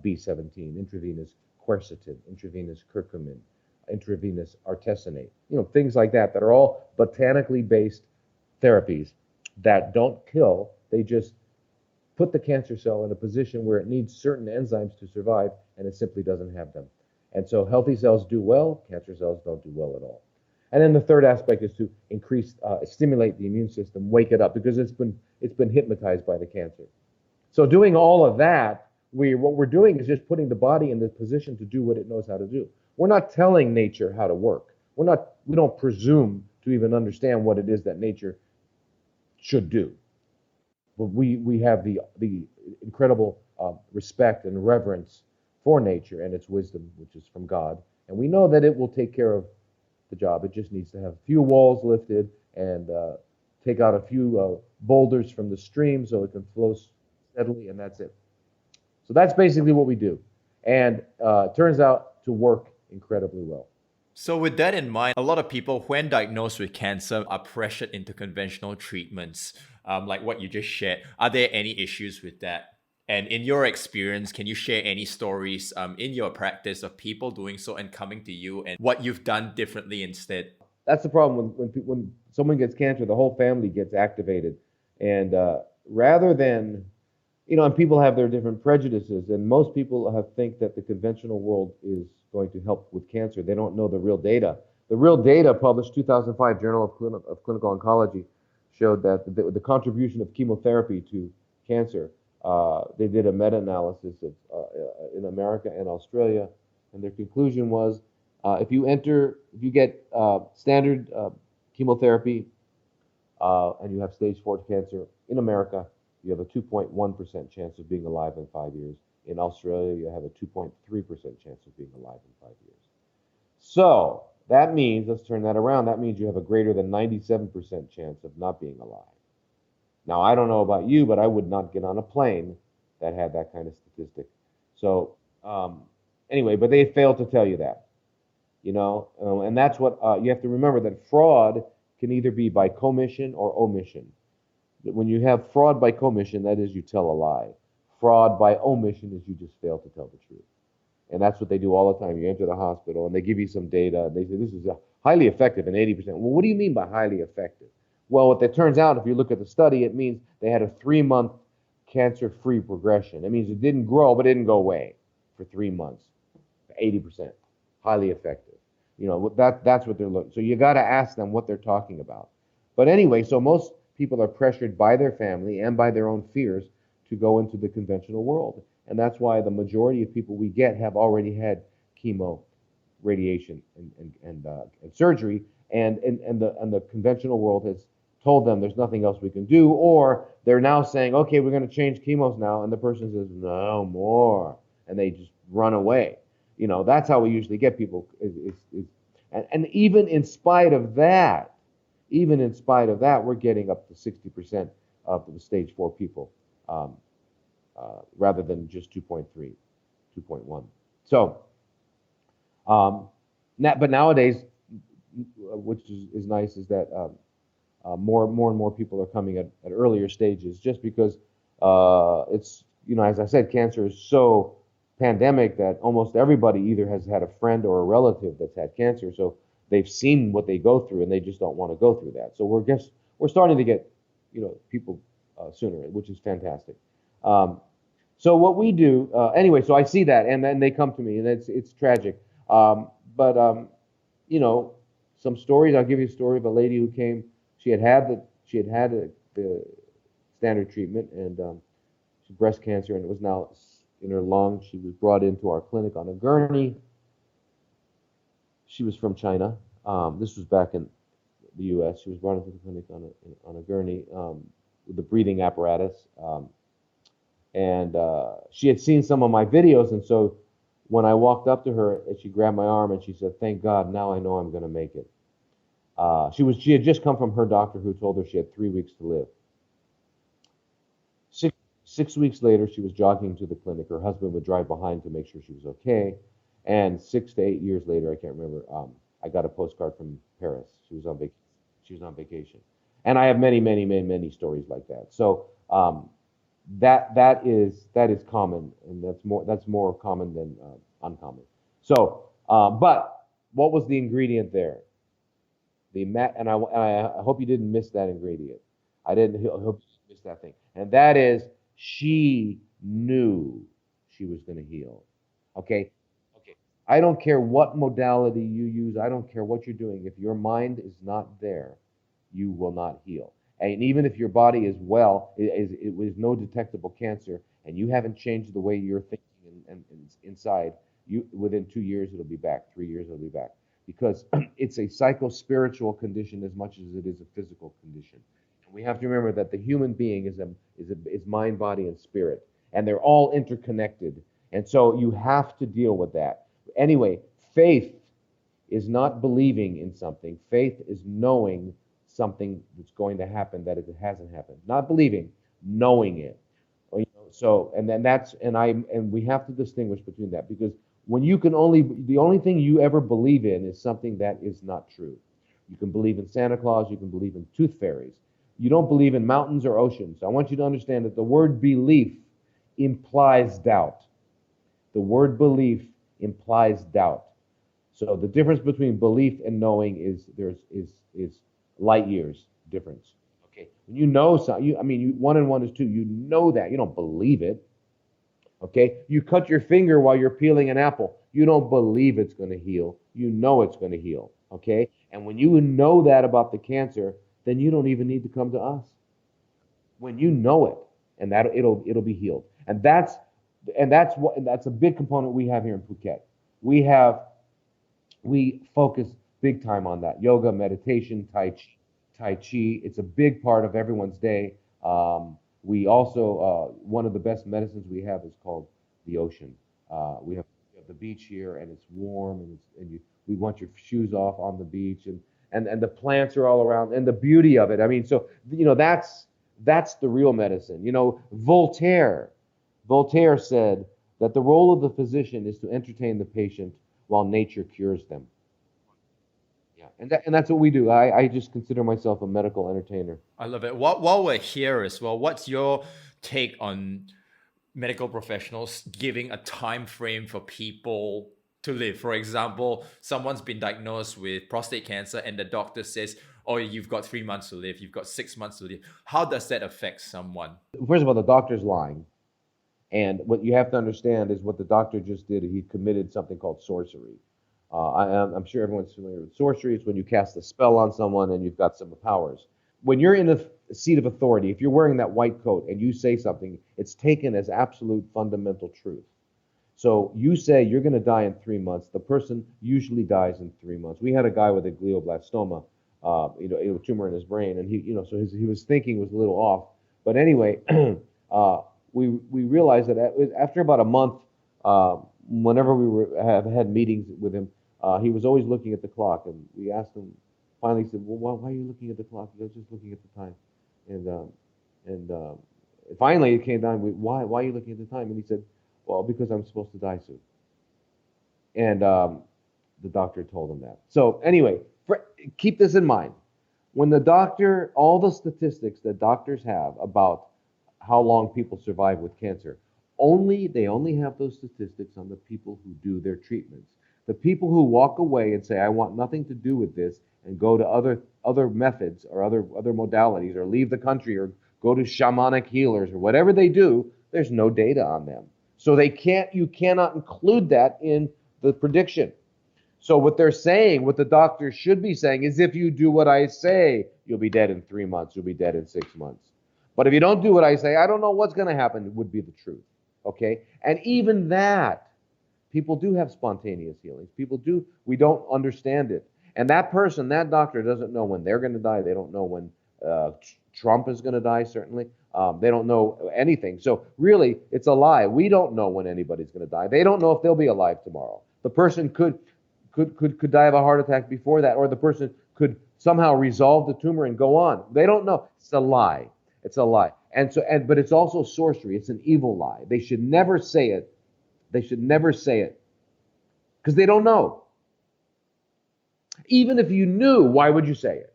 B17, intravenous quercetin, intravenous curcumin, intravenous artesunate, things like that are all botanically based therapies that don't kill. They just put the cancer cell in a position where it needs certain enzymes to survive, and it simply doesn't have them. And so healthy cells do well, cancer cells don't do well at all. And then the third aspect is to stimulate the immune system, wake it up, because it's been hypnotized by the cancer. So doing all of that, what we're doing is just putting the body in the position to do what it knows how to do. We're not telling nature how to work. We don't presume to even understand what it is that nature should do. But we have the incredible respect and reverence for nature and its wisdom, which is from God. And we know that it will take care of the job. It just needs to have a few walls lifted and take out a few boulders from the stream so it can flow steadily, and that's it. So that's basically what we do. And it turns out to work incredibly well. So, with that in mind, a lot of people, when diagnosed with cancer, are pressured into conventional treatments, like what you just shared. Are there any issues with that? And in your experience, can you share any stories in your practice of people doing so and coming to you and what you've done differently instead? That's the problem when someone gets cancer, the whole family gets activated, and rather than and people have their different prejudices, and most people think that the conventional world is going to help with cancer. They don't know the real data. The real data, published 2005 Journal of Clinical Oncology, showed that the contribution of chemotherapy to cancer. They did a meta-analysis in America and Australia, and their conclusion was if you get standard chemotherapy and you have stage 4 cancer in America, you have a 2.1% chance of being alive in 5 years. In Australia, you have a 2.3% chance of being alive in 5 years. So that means, let's turn that around, that means you have a greater than 97% chance of not being alive. Now, I don't know about you, but I would not get on a plane that had that kind of statistic. So anyway, but they failed to tell you that. And that's what you have to remember, that fraud can either be by commission or omission. When you have fraud by commission, that is, you tell a lie. Fraud by omission is you just fail to tell the truth. And that's what they do all the time. You enter the hospital and they give you some data and they say this is highly effective in 80%. Well, what do you mean by highly effective? Well, what it turns out, if you look at the study, it means they had a 3-month cancer-free progression. It means it didn't grow, but it didn't go away for 3 months. 80%. Highly effective. That's what they're looking. So you got to ask them what they're talking about. But anyway, so most people are pressured by their family and by their own fears to go into the conventional world. And that's why the majority of people we get have already had chemo, radiation, and surgery, and the conventional world has told them there's nothing else we can do, or they're now saying, okay, we're going to change chemos now, and the person says, no more, and they just run away. That's how we usually get people. And even in spite of that, we're getting up to 60% of the stage 4 people, rather than just 2.3, 2.1. So, but nowadays, which is nice, is that more and more people are coming at earlier stages, just because it's, as I said, cancer is so pandemic that almost everybody either has had a friend or a relative that's had cancer, so they've seen what they go through and they just don't want to go through that. So we're starting to get people sooner, which is fantastic. So what we do anyway, so I see that, and then they come to me, and it's tragic. But some stories. I'll give you a story of a lady who came. She had the standard treatment, and she had breast cancer, and it was now in her lung. She was brought into our clinic on a gurney. She was from China. This was back in the U.S. She was brought into the clinic on a gurney with the breathing apparatus, and she had seen some of my videos. And so when I walked up to her, she grabbed my arm and she said, "Thank God, now I know I'm going to make it." She had just come from her doctor, who told her she had 3 weeks to live. Six weeks later, she was jogging to the clinic. Her husband would drive behind to make sure she was okay. And 6 to 8 years later, I can't remember, I got a postcard from Paris. She was on vacation. And I have many stories like that. So that is common, and that's more common than uncommon. So, but what was the ingredient there? And I hope you didn't miss that ingredient. I hope you missed that thing. And that is, she knew she was going to heal. Okay? I don't care what modality you use. I don't care what you're doing. If your mind is not there, you will not heal. And even if your body is well, it was no detectable cancer, and you haven't changed the way you're thinking and inside, within 2 years it'll be back. 3 years it'll be back, because it's a psycho-spiritual condition as much as it is a physical condition. And we have to remember that the human being is mind, body, and spirit, and they're all interconnected. And so you have to deal with that. Anyway, faith is not believing in something. Faith is knowing something that's going to happen that it hasn't happened. Not believing, knowing it. So, and then and we have to distinguish between that, because When you can only, the only thing you ever believe in is something that is not true. You can believe in Santa Claus, you can believe in tooth fairies. You don't believe in mountains or oceans. I want you to understand that the word belief implies doubt. The word belief implies doubt. So the difference between belief and knowing is light years difference. Okay, when you know something, one and one is two. You know that you don't believe it. Okay, you cut your finger while you're peeling an apple. You don't believe it's going to heal. You know it's going to heal. Okay, and when you know that about the cancer, then you don't even need to come to us. When you know it, and that it'll be healed, and that's a big component we have here in Phuket. We focus big time on that. Yoga, meditation, Tai Chi. It's a big part of everyone's day. We also, one of the best medicines we have is called the ocean. We have the beach here, and it's warm, we want your shoes off on the beach, and the plants are all around, and the beauty of it. I mean, so that's the real medicine. Voltaire said that the role of the physician is to entertain the patient while nature cures them. Yeah, and that's what we do. I just consider myself a medical entertainer. I love it. While we're here as well, what's your take on medical professionals giving a time frame for people to live? For example, someone's been diagnosed with prostate cancer and the doctor says, oh, you've got 3 months to live, you've got 6 months to live. How does that affect someone? First of all, the doctor's lying. And what you have to understand is what the doctor just did. He committed something called sorcery. I'm sure everyone's familiar with sorcery. It's when you cast a spell on someone and you've got some powers. When you're in a seat of authority, if you're wearing that white coat and you say something, it's taken as absolute fundamental truth. So you say you're going to die in 3 months. The person usually dies in 3 months. We had a guy with a glioblastoma, a tumor in his brain, and so he was thinking was a little off. But anyway, we realized that after about a month, whenever have had meetings with him, he was always looking at the clock, and we asked him. Finally, he said, "Well, why are you looking at the clock?" He was just looking at the time, and finally it came down. Why are you looking at the time? And he said, "Well, because I'm supposed to die soon." And the doctor told him that. So anyway, keep this in mind. When the doctor, all the statistics that doctors have about how long people survive with cancer, they only have those statistics on the people who do their treatments. The people who walk away and say, I want nothing to do with this, and go to other methods or other modalities, or leave the country, or go to shamanic healers, or whatever they do, there's no data on them. So you cannot include that in the prediction. So what they're saying, what the doctor should be saying, is if you do what I say, you'll be dead in 3 months, you'll be dead in 6 months. But if you don't do what I say, I don't know what's going to happen, would be the truth. Okay? And even that, people do have spontaneous healings. People do. We don't understand it. And that doctor doesn't know when they're going to die. They don't know when Trump is going to die, certainly. They don't know anything. So really, it's a lie. We don't know when anybody's going to die. They don't know if they'll be alive tomorrow. The person could die of a heart attack before that, or the person could somehow resolve the tumor and go on. They don't know. It's a lie. It's a lie. But it's also sorcery. It's an evil lie. They should never say it. They should never say it, because they don't know. Even if you knew, why would you say it?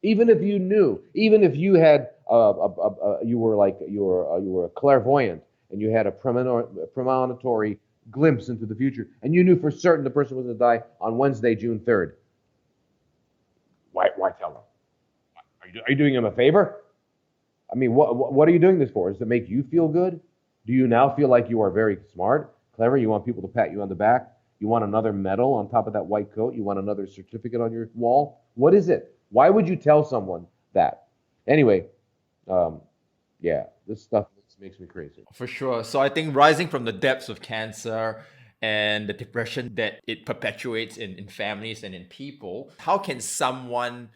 Even if you knew, even if you had you were a clairvoyant, and you had a premonitory glimpse into the future, and you knew for certain the person was going to die on Wednesday, June 3rd. Why tell them? Are you doing him a favor? I mean, what are you doing this for? Is it to make you feel good? Do you now feel like you are very smart, clever? You want people to pat you on the back? You want another medal on top of that white coat? You want another certificate on your wall? What is it? Why would you tell someone that? Anyway, this stuff makes me crazy. For sure. So I think rising from the depths of cancer and the depression that it perpetuates in families and in people, how can someone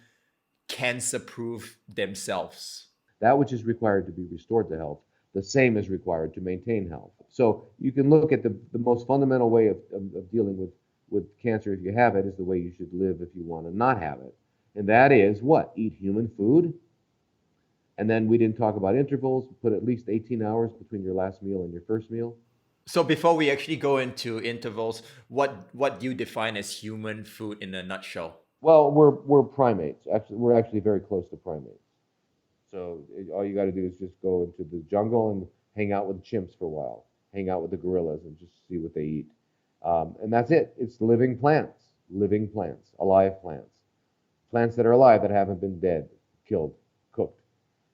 cancer-proof themselves? That which is required to be restored to health, the same is required to maintain health. So you can look at the most fundamental way of dealing with cancer, if you have it, is the way you should live if you want to not have it. And that is what? Eat human food. And then we didn't talk about intervals. Put at least 18 hours between your last meal and your first meal. So before we actually go into intervals, what do you define as human food in a nutshell? Well, we're primates. Actually, we're actually very close to primates. So all you got to do is just go into the jungle and hang out with the chimps for a while, hang out with the gorillas, and just see what they eat. And that's it. It's living plants, alive plants, plants that are alive that haven't been dead, killed, cooked.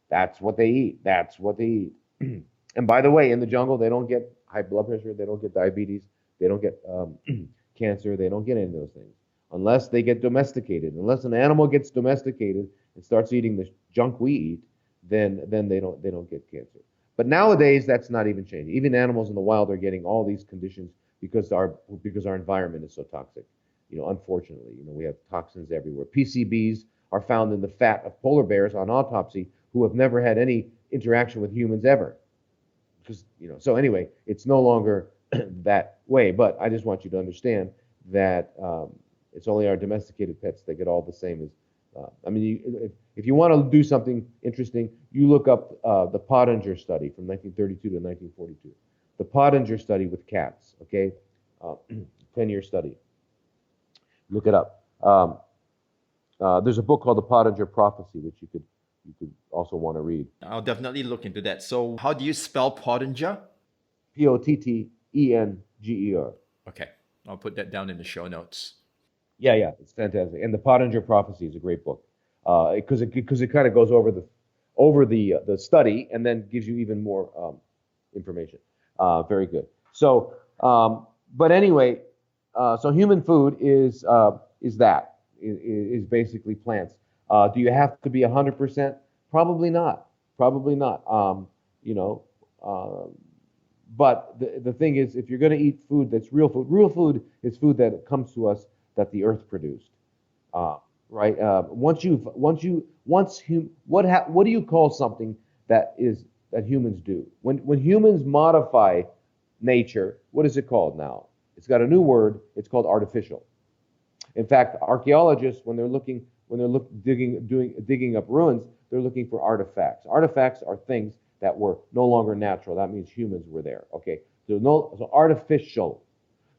That's what they eat. That's what they eat. And by the way, in the jungle, they don't get high blood pressure, they don't get diabetes, they don't get cancer, they don't get any of those things unless they get domesticated. Unless an animal gets domesticated and starts eating the junk we eat, then they don't get cancer. But nowadays, that's not even changing. Even animals in the wild are getting all these conditions because our environment is so toxic. Unfortunately, we have toxins everywhere. PCBs are found in the fat of polar bears on autopsy who have never had any interaction with humans ever. So anyway, it's no longer that way. But I just want you to understand that it's only our domesticated pets that get all the same as. I mean, if you want to do something interesting, you look up the Pottinger study from 1932 to 1942. The Pottinger study with cats, okay, 10-year study. Look it up. There's a book called The Pottinger Prophecy, which you could also want to read. I'll definitely look into that. So how do you spell Pottinger? Pottenger. Okay, I'll put that down in the show notes. Yeah, it's fantastic. And the Pottinger Prophecy is a great book because it kind of goes over the study and then gives you even more information. Very good. So, but anyway, so human food is basically plants. Do you have to be 100%? Probably not. Probably not. But the thing is, if you're going to eat food that's real food is food that comes to us that the earth produced, right? What do you call something that humans do? When humans modify nature, what is it called now? It's got a new word. It's called artificial. In fact, archaeologists, when they're digging up ruins, they're looking for artifacts. Artifacts are things that were no longer natural. That means humans were there. Okay, so artificial.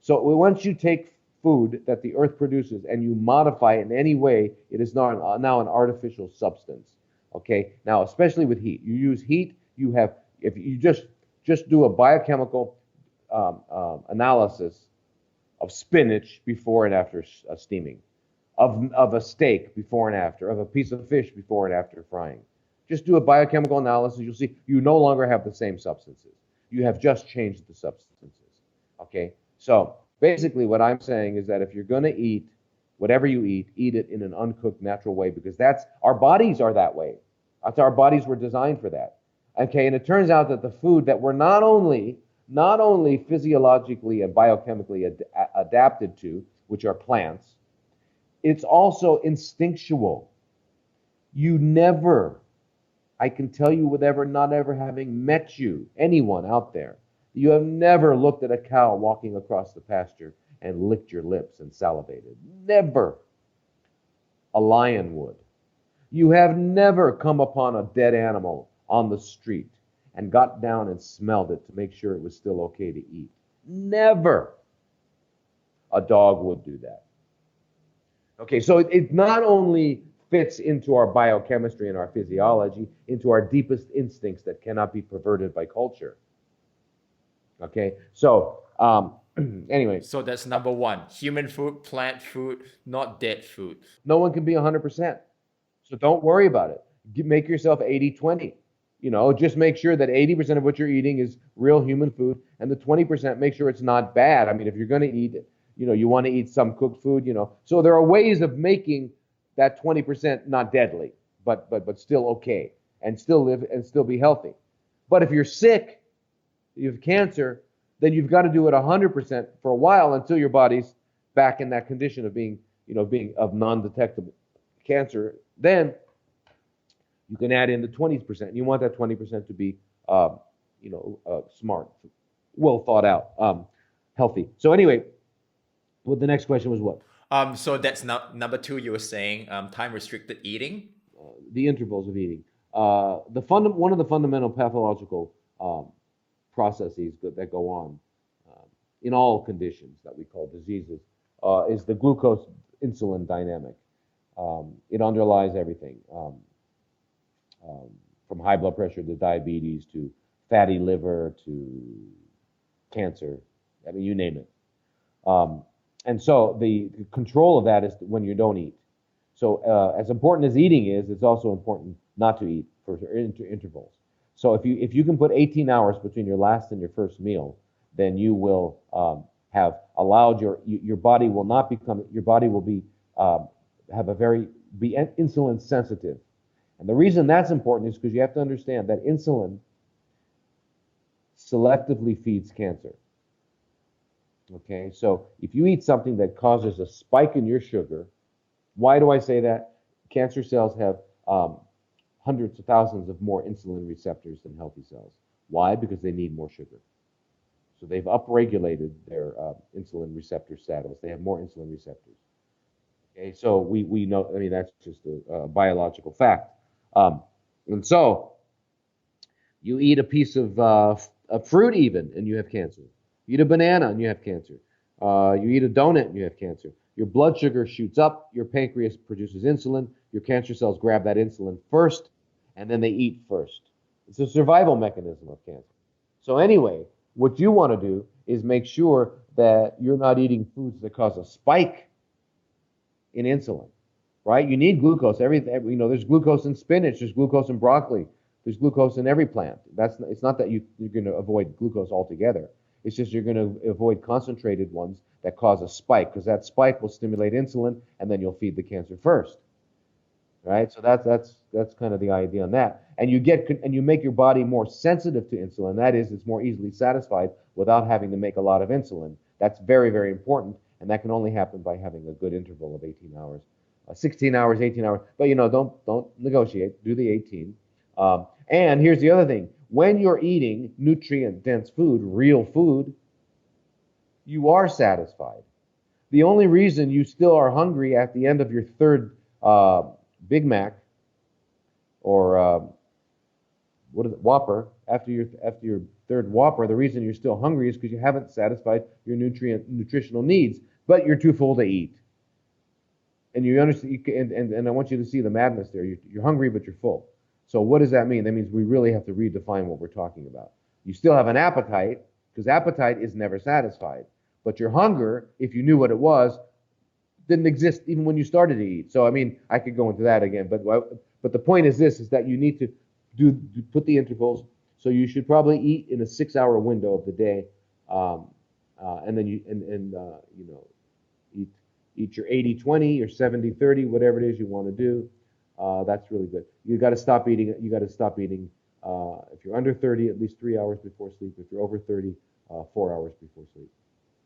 So once you take food that the earth produces and you modify it in any way, it is now an artificial substance. Okay, now especially with heat, you use heat. If you just do a biochemical analysis of spinach before and after steaming, of a steak before and after, of a piece of fish before and after frying. Just do a biochemical analysis. You'll see you no longer have the same substances. You have just changed the substances. Okay? So basically what I'm saying is that if you're going to eat whatever you eat it in an uncooked, natural way because our bodies are that way. Our bodies were designed for that. Okay? And it turns out that the food that we're not only physiologically and biochemically adapted to, which are plants, it's also instinctual. I can tell you with not ever having met anyone out there, you have never looked at a cow walking across the pasture and licked your lips and salivated. Never. A lion would. You have never come upon a dead animal on the street and got down and smelled it to make sure it was still okay to eat. Never. A dog would do that. Okay, so it not only fits into our biochemistry and our physiology, into our deepest instincts that cannot be perverted by culture. Okay, so anyway. So that's number one: human food, plant food, not dead food. No one can be 100%. So don't worry about it. Make yourself 80-20. Just make sure that 80% of what you're eating is real human food, and the 20% make sure it's not bad. I mean, if you're going to eat, you want to eat some cooked food, So there are ways of making that 20% not deadly, but still okay, and still live and still be healthy. But if you're sick, you have cancer, then you've got to do it 100% for a while until your body's back in that condition of being of non-detectable cancer. Then you can add in the 20%. You want that 20% to be, smart, well thought out, healthy. So anyway, the next question was what? So that's number two. You were saying time restricted eating. The intervals of eating. One of the fundamental pathological processes that go on in all conditions that we call diseases, is the glucose insulin dynamic. It underlies everything, from high blood pressure to diabetes to fatty liver to cancer. I mean, you name it. And so the control of that is when you don't eat. So as important as eating is, it's also important not to eat for intervals. So if you can put 18 hours between your last and your first meal, then you will have allowed your body will not become your body will be be insulin sensitive. And the reason that's important is because you have to understand that insulin selectively feeds cancer. Okay, so if you eat something that causes a spike in your sugar, why do I say that? Cancer cells have hundreds of thousands of more insulin receptors than healthy cells. Why? Because they need more sugar. So they've upregulated their insulin receptor status. They have more insulin receptors. Okay, so we know, I mean, that's just a biological fact. And so you eat a piece of fruit even, and you have cancer. You eat a banana, and you have cancer. You eat a donut, and you have cancer. Your blood sugar shoots up. Your pancreas produces insulin. Your cancer cells grab that insulin first, and then they eat first. It's a survival mechanism of cancer. So anyway, what you want to do is make sure that you're not eating foods that cause a spike in insulin, right? You need glucose. There's glucose in spinach. There's glucose in broccoli. There's glucose in every plant. It's not that you're going to avoid glucose altogether. It's just you're going to avoid concentrated ones that cause a spike, because that spike will stimulate insulin, and then you'll feed the cancer first, right? So that's kind of the idea on that. And you make your body more sensitive to insulin. That is, it's more easily satisfied without having to make a lot of insulin. That's very, very important, and that can only happen by having a good interval of 18 hours, 16 hours, 18 hours. But don't negotiate. Do the 18. And here's the other thing. When you're eating nutrient-dense food, real food, you are satisfied. The only reason you still are hungry at the end of your third Big Mac or Whopper, after your third Whopper, the reason you're still hungry is because you haven't satisfied your nutritional needs, but you're too full to eat. And you understand, and I want you to see the madness there. You're hungry, but you're full. So what does that mean? That means we really have to redefine what we're talking about. You still have an appetite, because appetite is never satisfied. But your hunger, if you knew what it was, didn't exist even when you started to eat. So, I mean, I could go into that again. But the point is this, is that you need to put the intervals. So you should probably eat in a 6-hour window of the day. And then eat your 80-20, your 70-30, whatever it is you want to do. That's really good. You got to stop eating. You got to stop eating. If you're under 30, at least 3 hours before sleep. If you're over 30, 4 hours before sleep.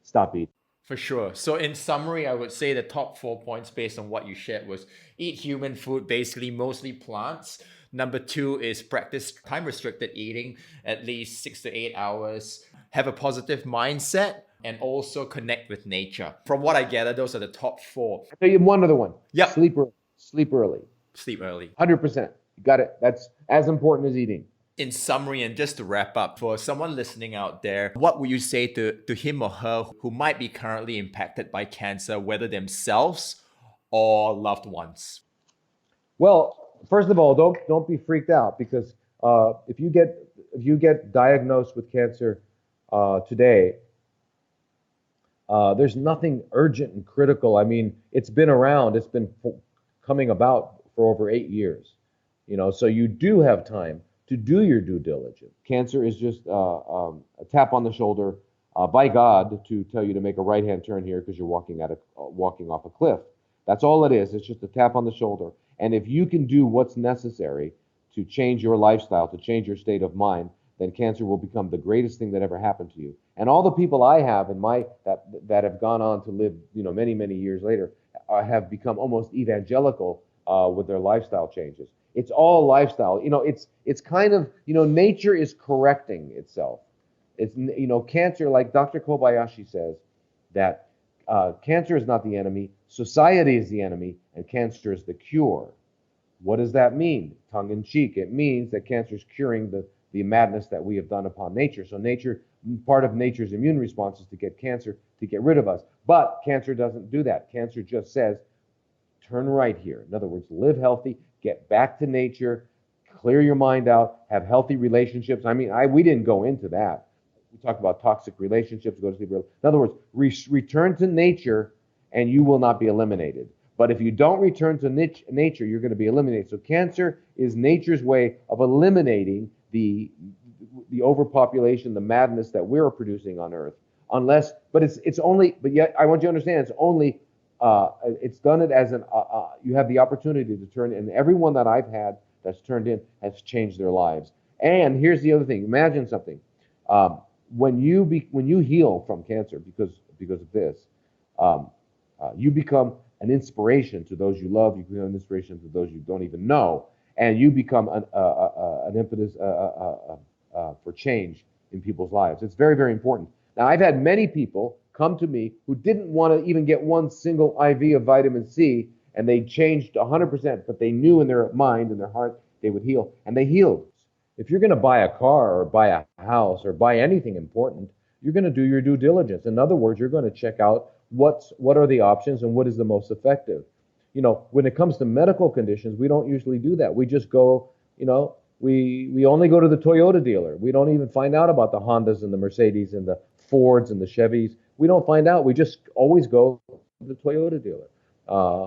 Stop eating. For sure. So in summary, I would say the top 4 points based on what you shared was eat human food, basically mostly plants. Number 2 is practice time-restricted eating, at least 6 to 8 hours. Have a positive mindset, and also connect with nature. From what I gather, those are the top 4. I'll tell you one other one. Yeah. Sleep early. Sleep early. Sleep early. 100%. You got it. That's as important as eating. In summary, and just to wrap up, for someone listening out there, what would you say to him or her who might be currently impacted by cancer, whether themselves or loved ones? Well, first of all, don't be freaked out, because if you get diagnosed with cancer today, there's nothing urgent and critical. I mean, it's been around. It's been coming about for over 8 years. So you do have time to do your due diligence. Cancer is just a tap on the shoulder by God to tell you to make a right-hand turn here because you're walking off a cliff. That's all it is. It's just a tap on the shoulder. And if you can do what's necessary to change your lifestyle, to change your state of mind, then cancer will become the greatest thing that ever happened to you. And all the people I have in that have gone on to live, many, many years later, have become almost evangelical with their lifestyle changes. It's all lifestyle. It's kind of, nature is correcting itself. It's, cancer, like Dr. Kobayashi says, that cancer is not the enemy, society is the enemy, and cancer is the cure. What does that mean? Tongue in cheek. It means that cancer is curing the madness that we have done upon nature. So nature part of nature's immune response is to get cancer, to get rid of us. But cancer doesn't do that. Cancer just says, turn right here. In other words, live healthy, get back to nature, clear your mind out, have healthy relationships. I mean, we didn't go into that. We talked about toxic relationships, go to sleep. In other words, return to nature and you will not be eliminated. But if you don't return to nature, you're going to be eliminated. So cancer is nature's way of eliminating the overpopulation, the madness that we're producing on Earth. But yet I want you to understand, it's only, it's done it as you have the opportunity to turn, and everyone that I've had that's turned in has changed their lives. And here's the other thing. Imagine something. When you heal from cancer because of this, you become an inspiration to those you love. You become an inspiration to those you don't even know, and you become an impetus for change in people's lives. It's very, very important. Now, I've had many people come to me who didn't want to even get one single IV of vitamin C, and they changed 100%, but they knew in their mind and their heart they would heal, and they healed. If you're going to buy a car or buy a house or buy anything important, you're going to do your due diligence. In other words, you're going to check out what are the options and what is the most effective. You know, when it comes to medical conditions, we don't usually do that. We just go, we only go to the Toyota dealer. We don't even find out about the Hondas and the Mercedes and the Fords and the Chevys. We don't find out. We just always go to the Toyota dealer.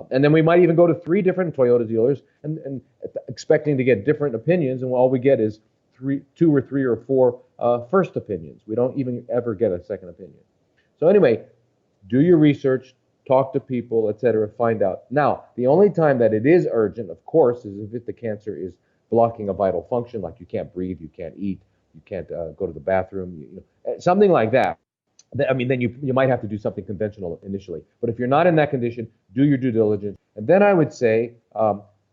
And then we might even go to 3 different Toyota dealers and expecting to get different opinions, and all we get is 2 or 3 or 4 first opinions. We don't even ever get a second opinion. So anyway, do your research, talk to people, etc., find out. Now, the only time that it is urgent, of course, is if the cancer is blocking a vital function, like you can't breathe, you can't eat, you can't go to the bathroom, something like that. I mean, then you might have to do something conventional initially. But if you're not in that condition, do your due diligence. And then I would say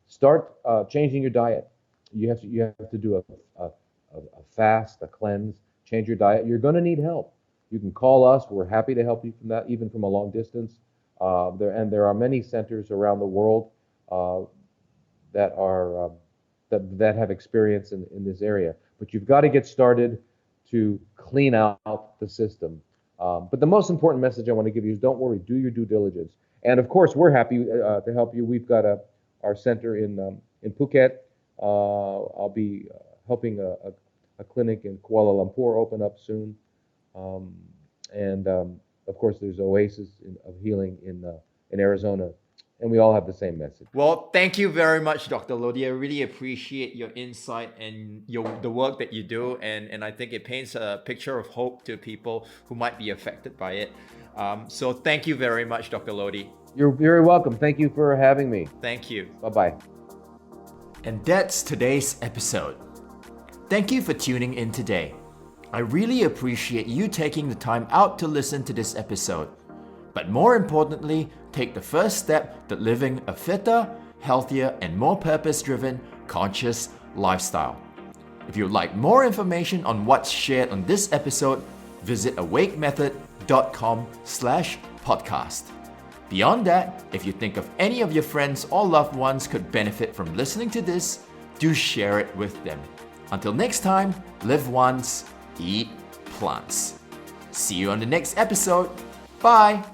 start changing your diet. You have to do a fast, a cleanse, change your diet. You're going to need help. You can call us. We're happy to help you from that, even from a long distance. There are many centers around the world that have experience in this area. But you've got to get started to clean out the system. But the most important message I want to give you is don't worry, do your due diligence. And of course, we're happy to help you. We've got our center in Phuket. I'll be helping a clinic in Kuala Lumpur open up soon. Of course, there's Oasis of Healing in Arizona. And we all have the same message. Well, thank you very much, Dr. Lodi. I really appreciate your insight and the work that you do. And I think it paints a picture of hope to people who might be affected by it. So thank you very much, Dr. Lodi. You're very welcome. Thank you for having me. Thank you. Bye-bye. And that's today's episode. Thank you for tuning in today. I really appreciate you taking the time out to listen to this episode. But more importantly, take the first step to living a fitter, healthier, and more purpose-driven, conscious lifestyle. If you'd like more information on what's shared on this episode, visit awakemethod.com/podcast. Beyond that, if you think of any of your friends or loved ones could benefit from listening to this, do share it with them. Until next time, live once, eat plants. See you on the next episode. Bye!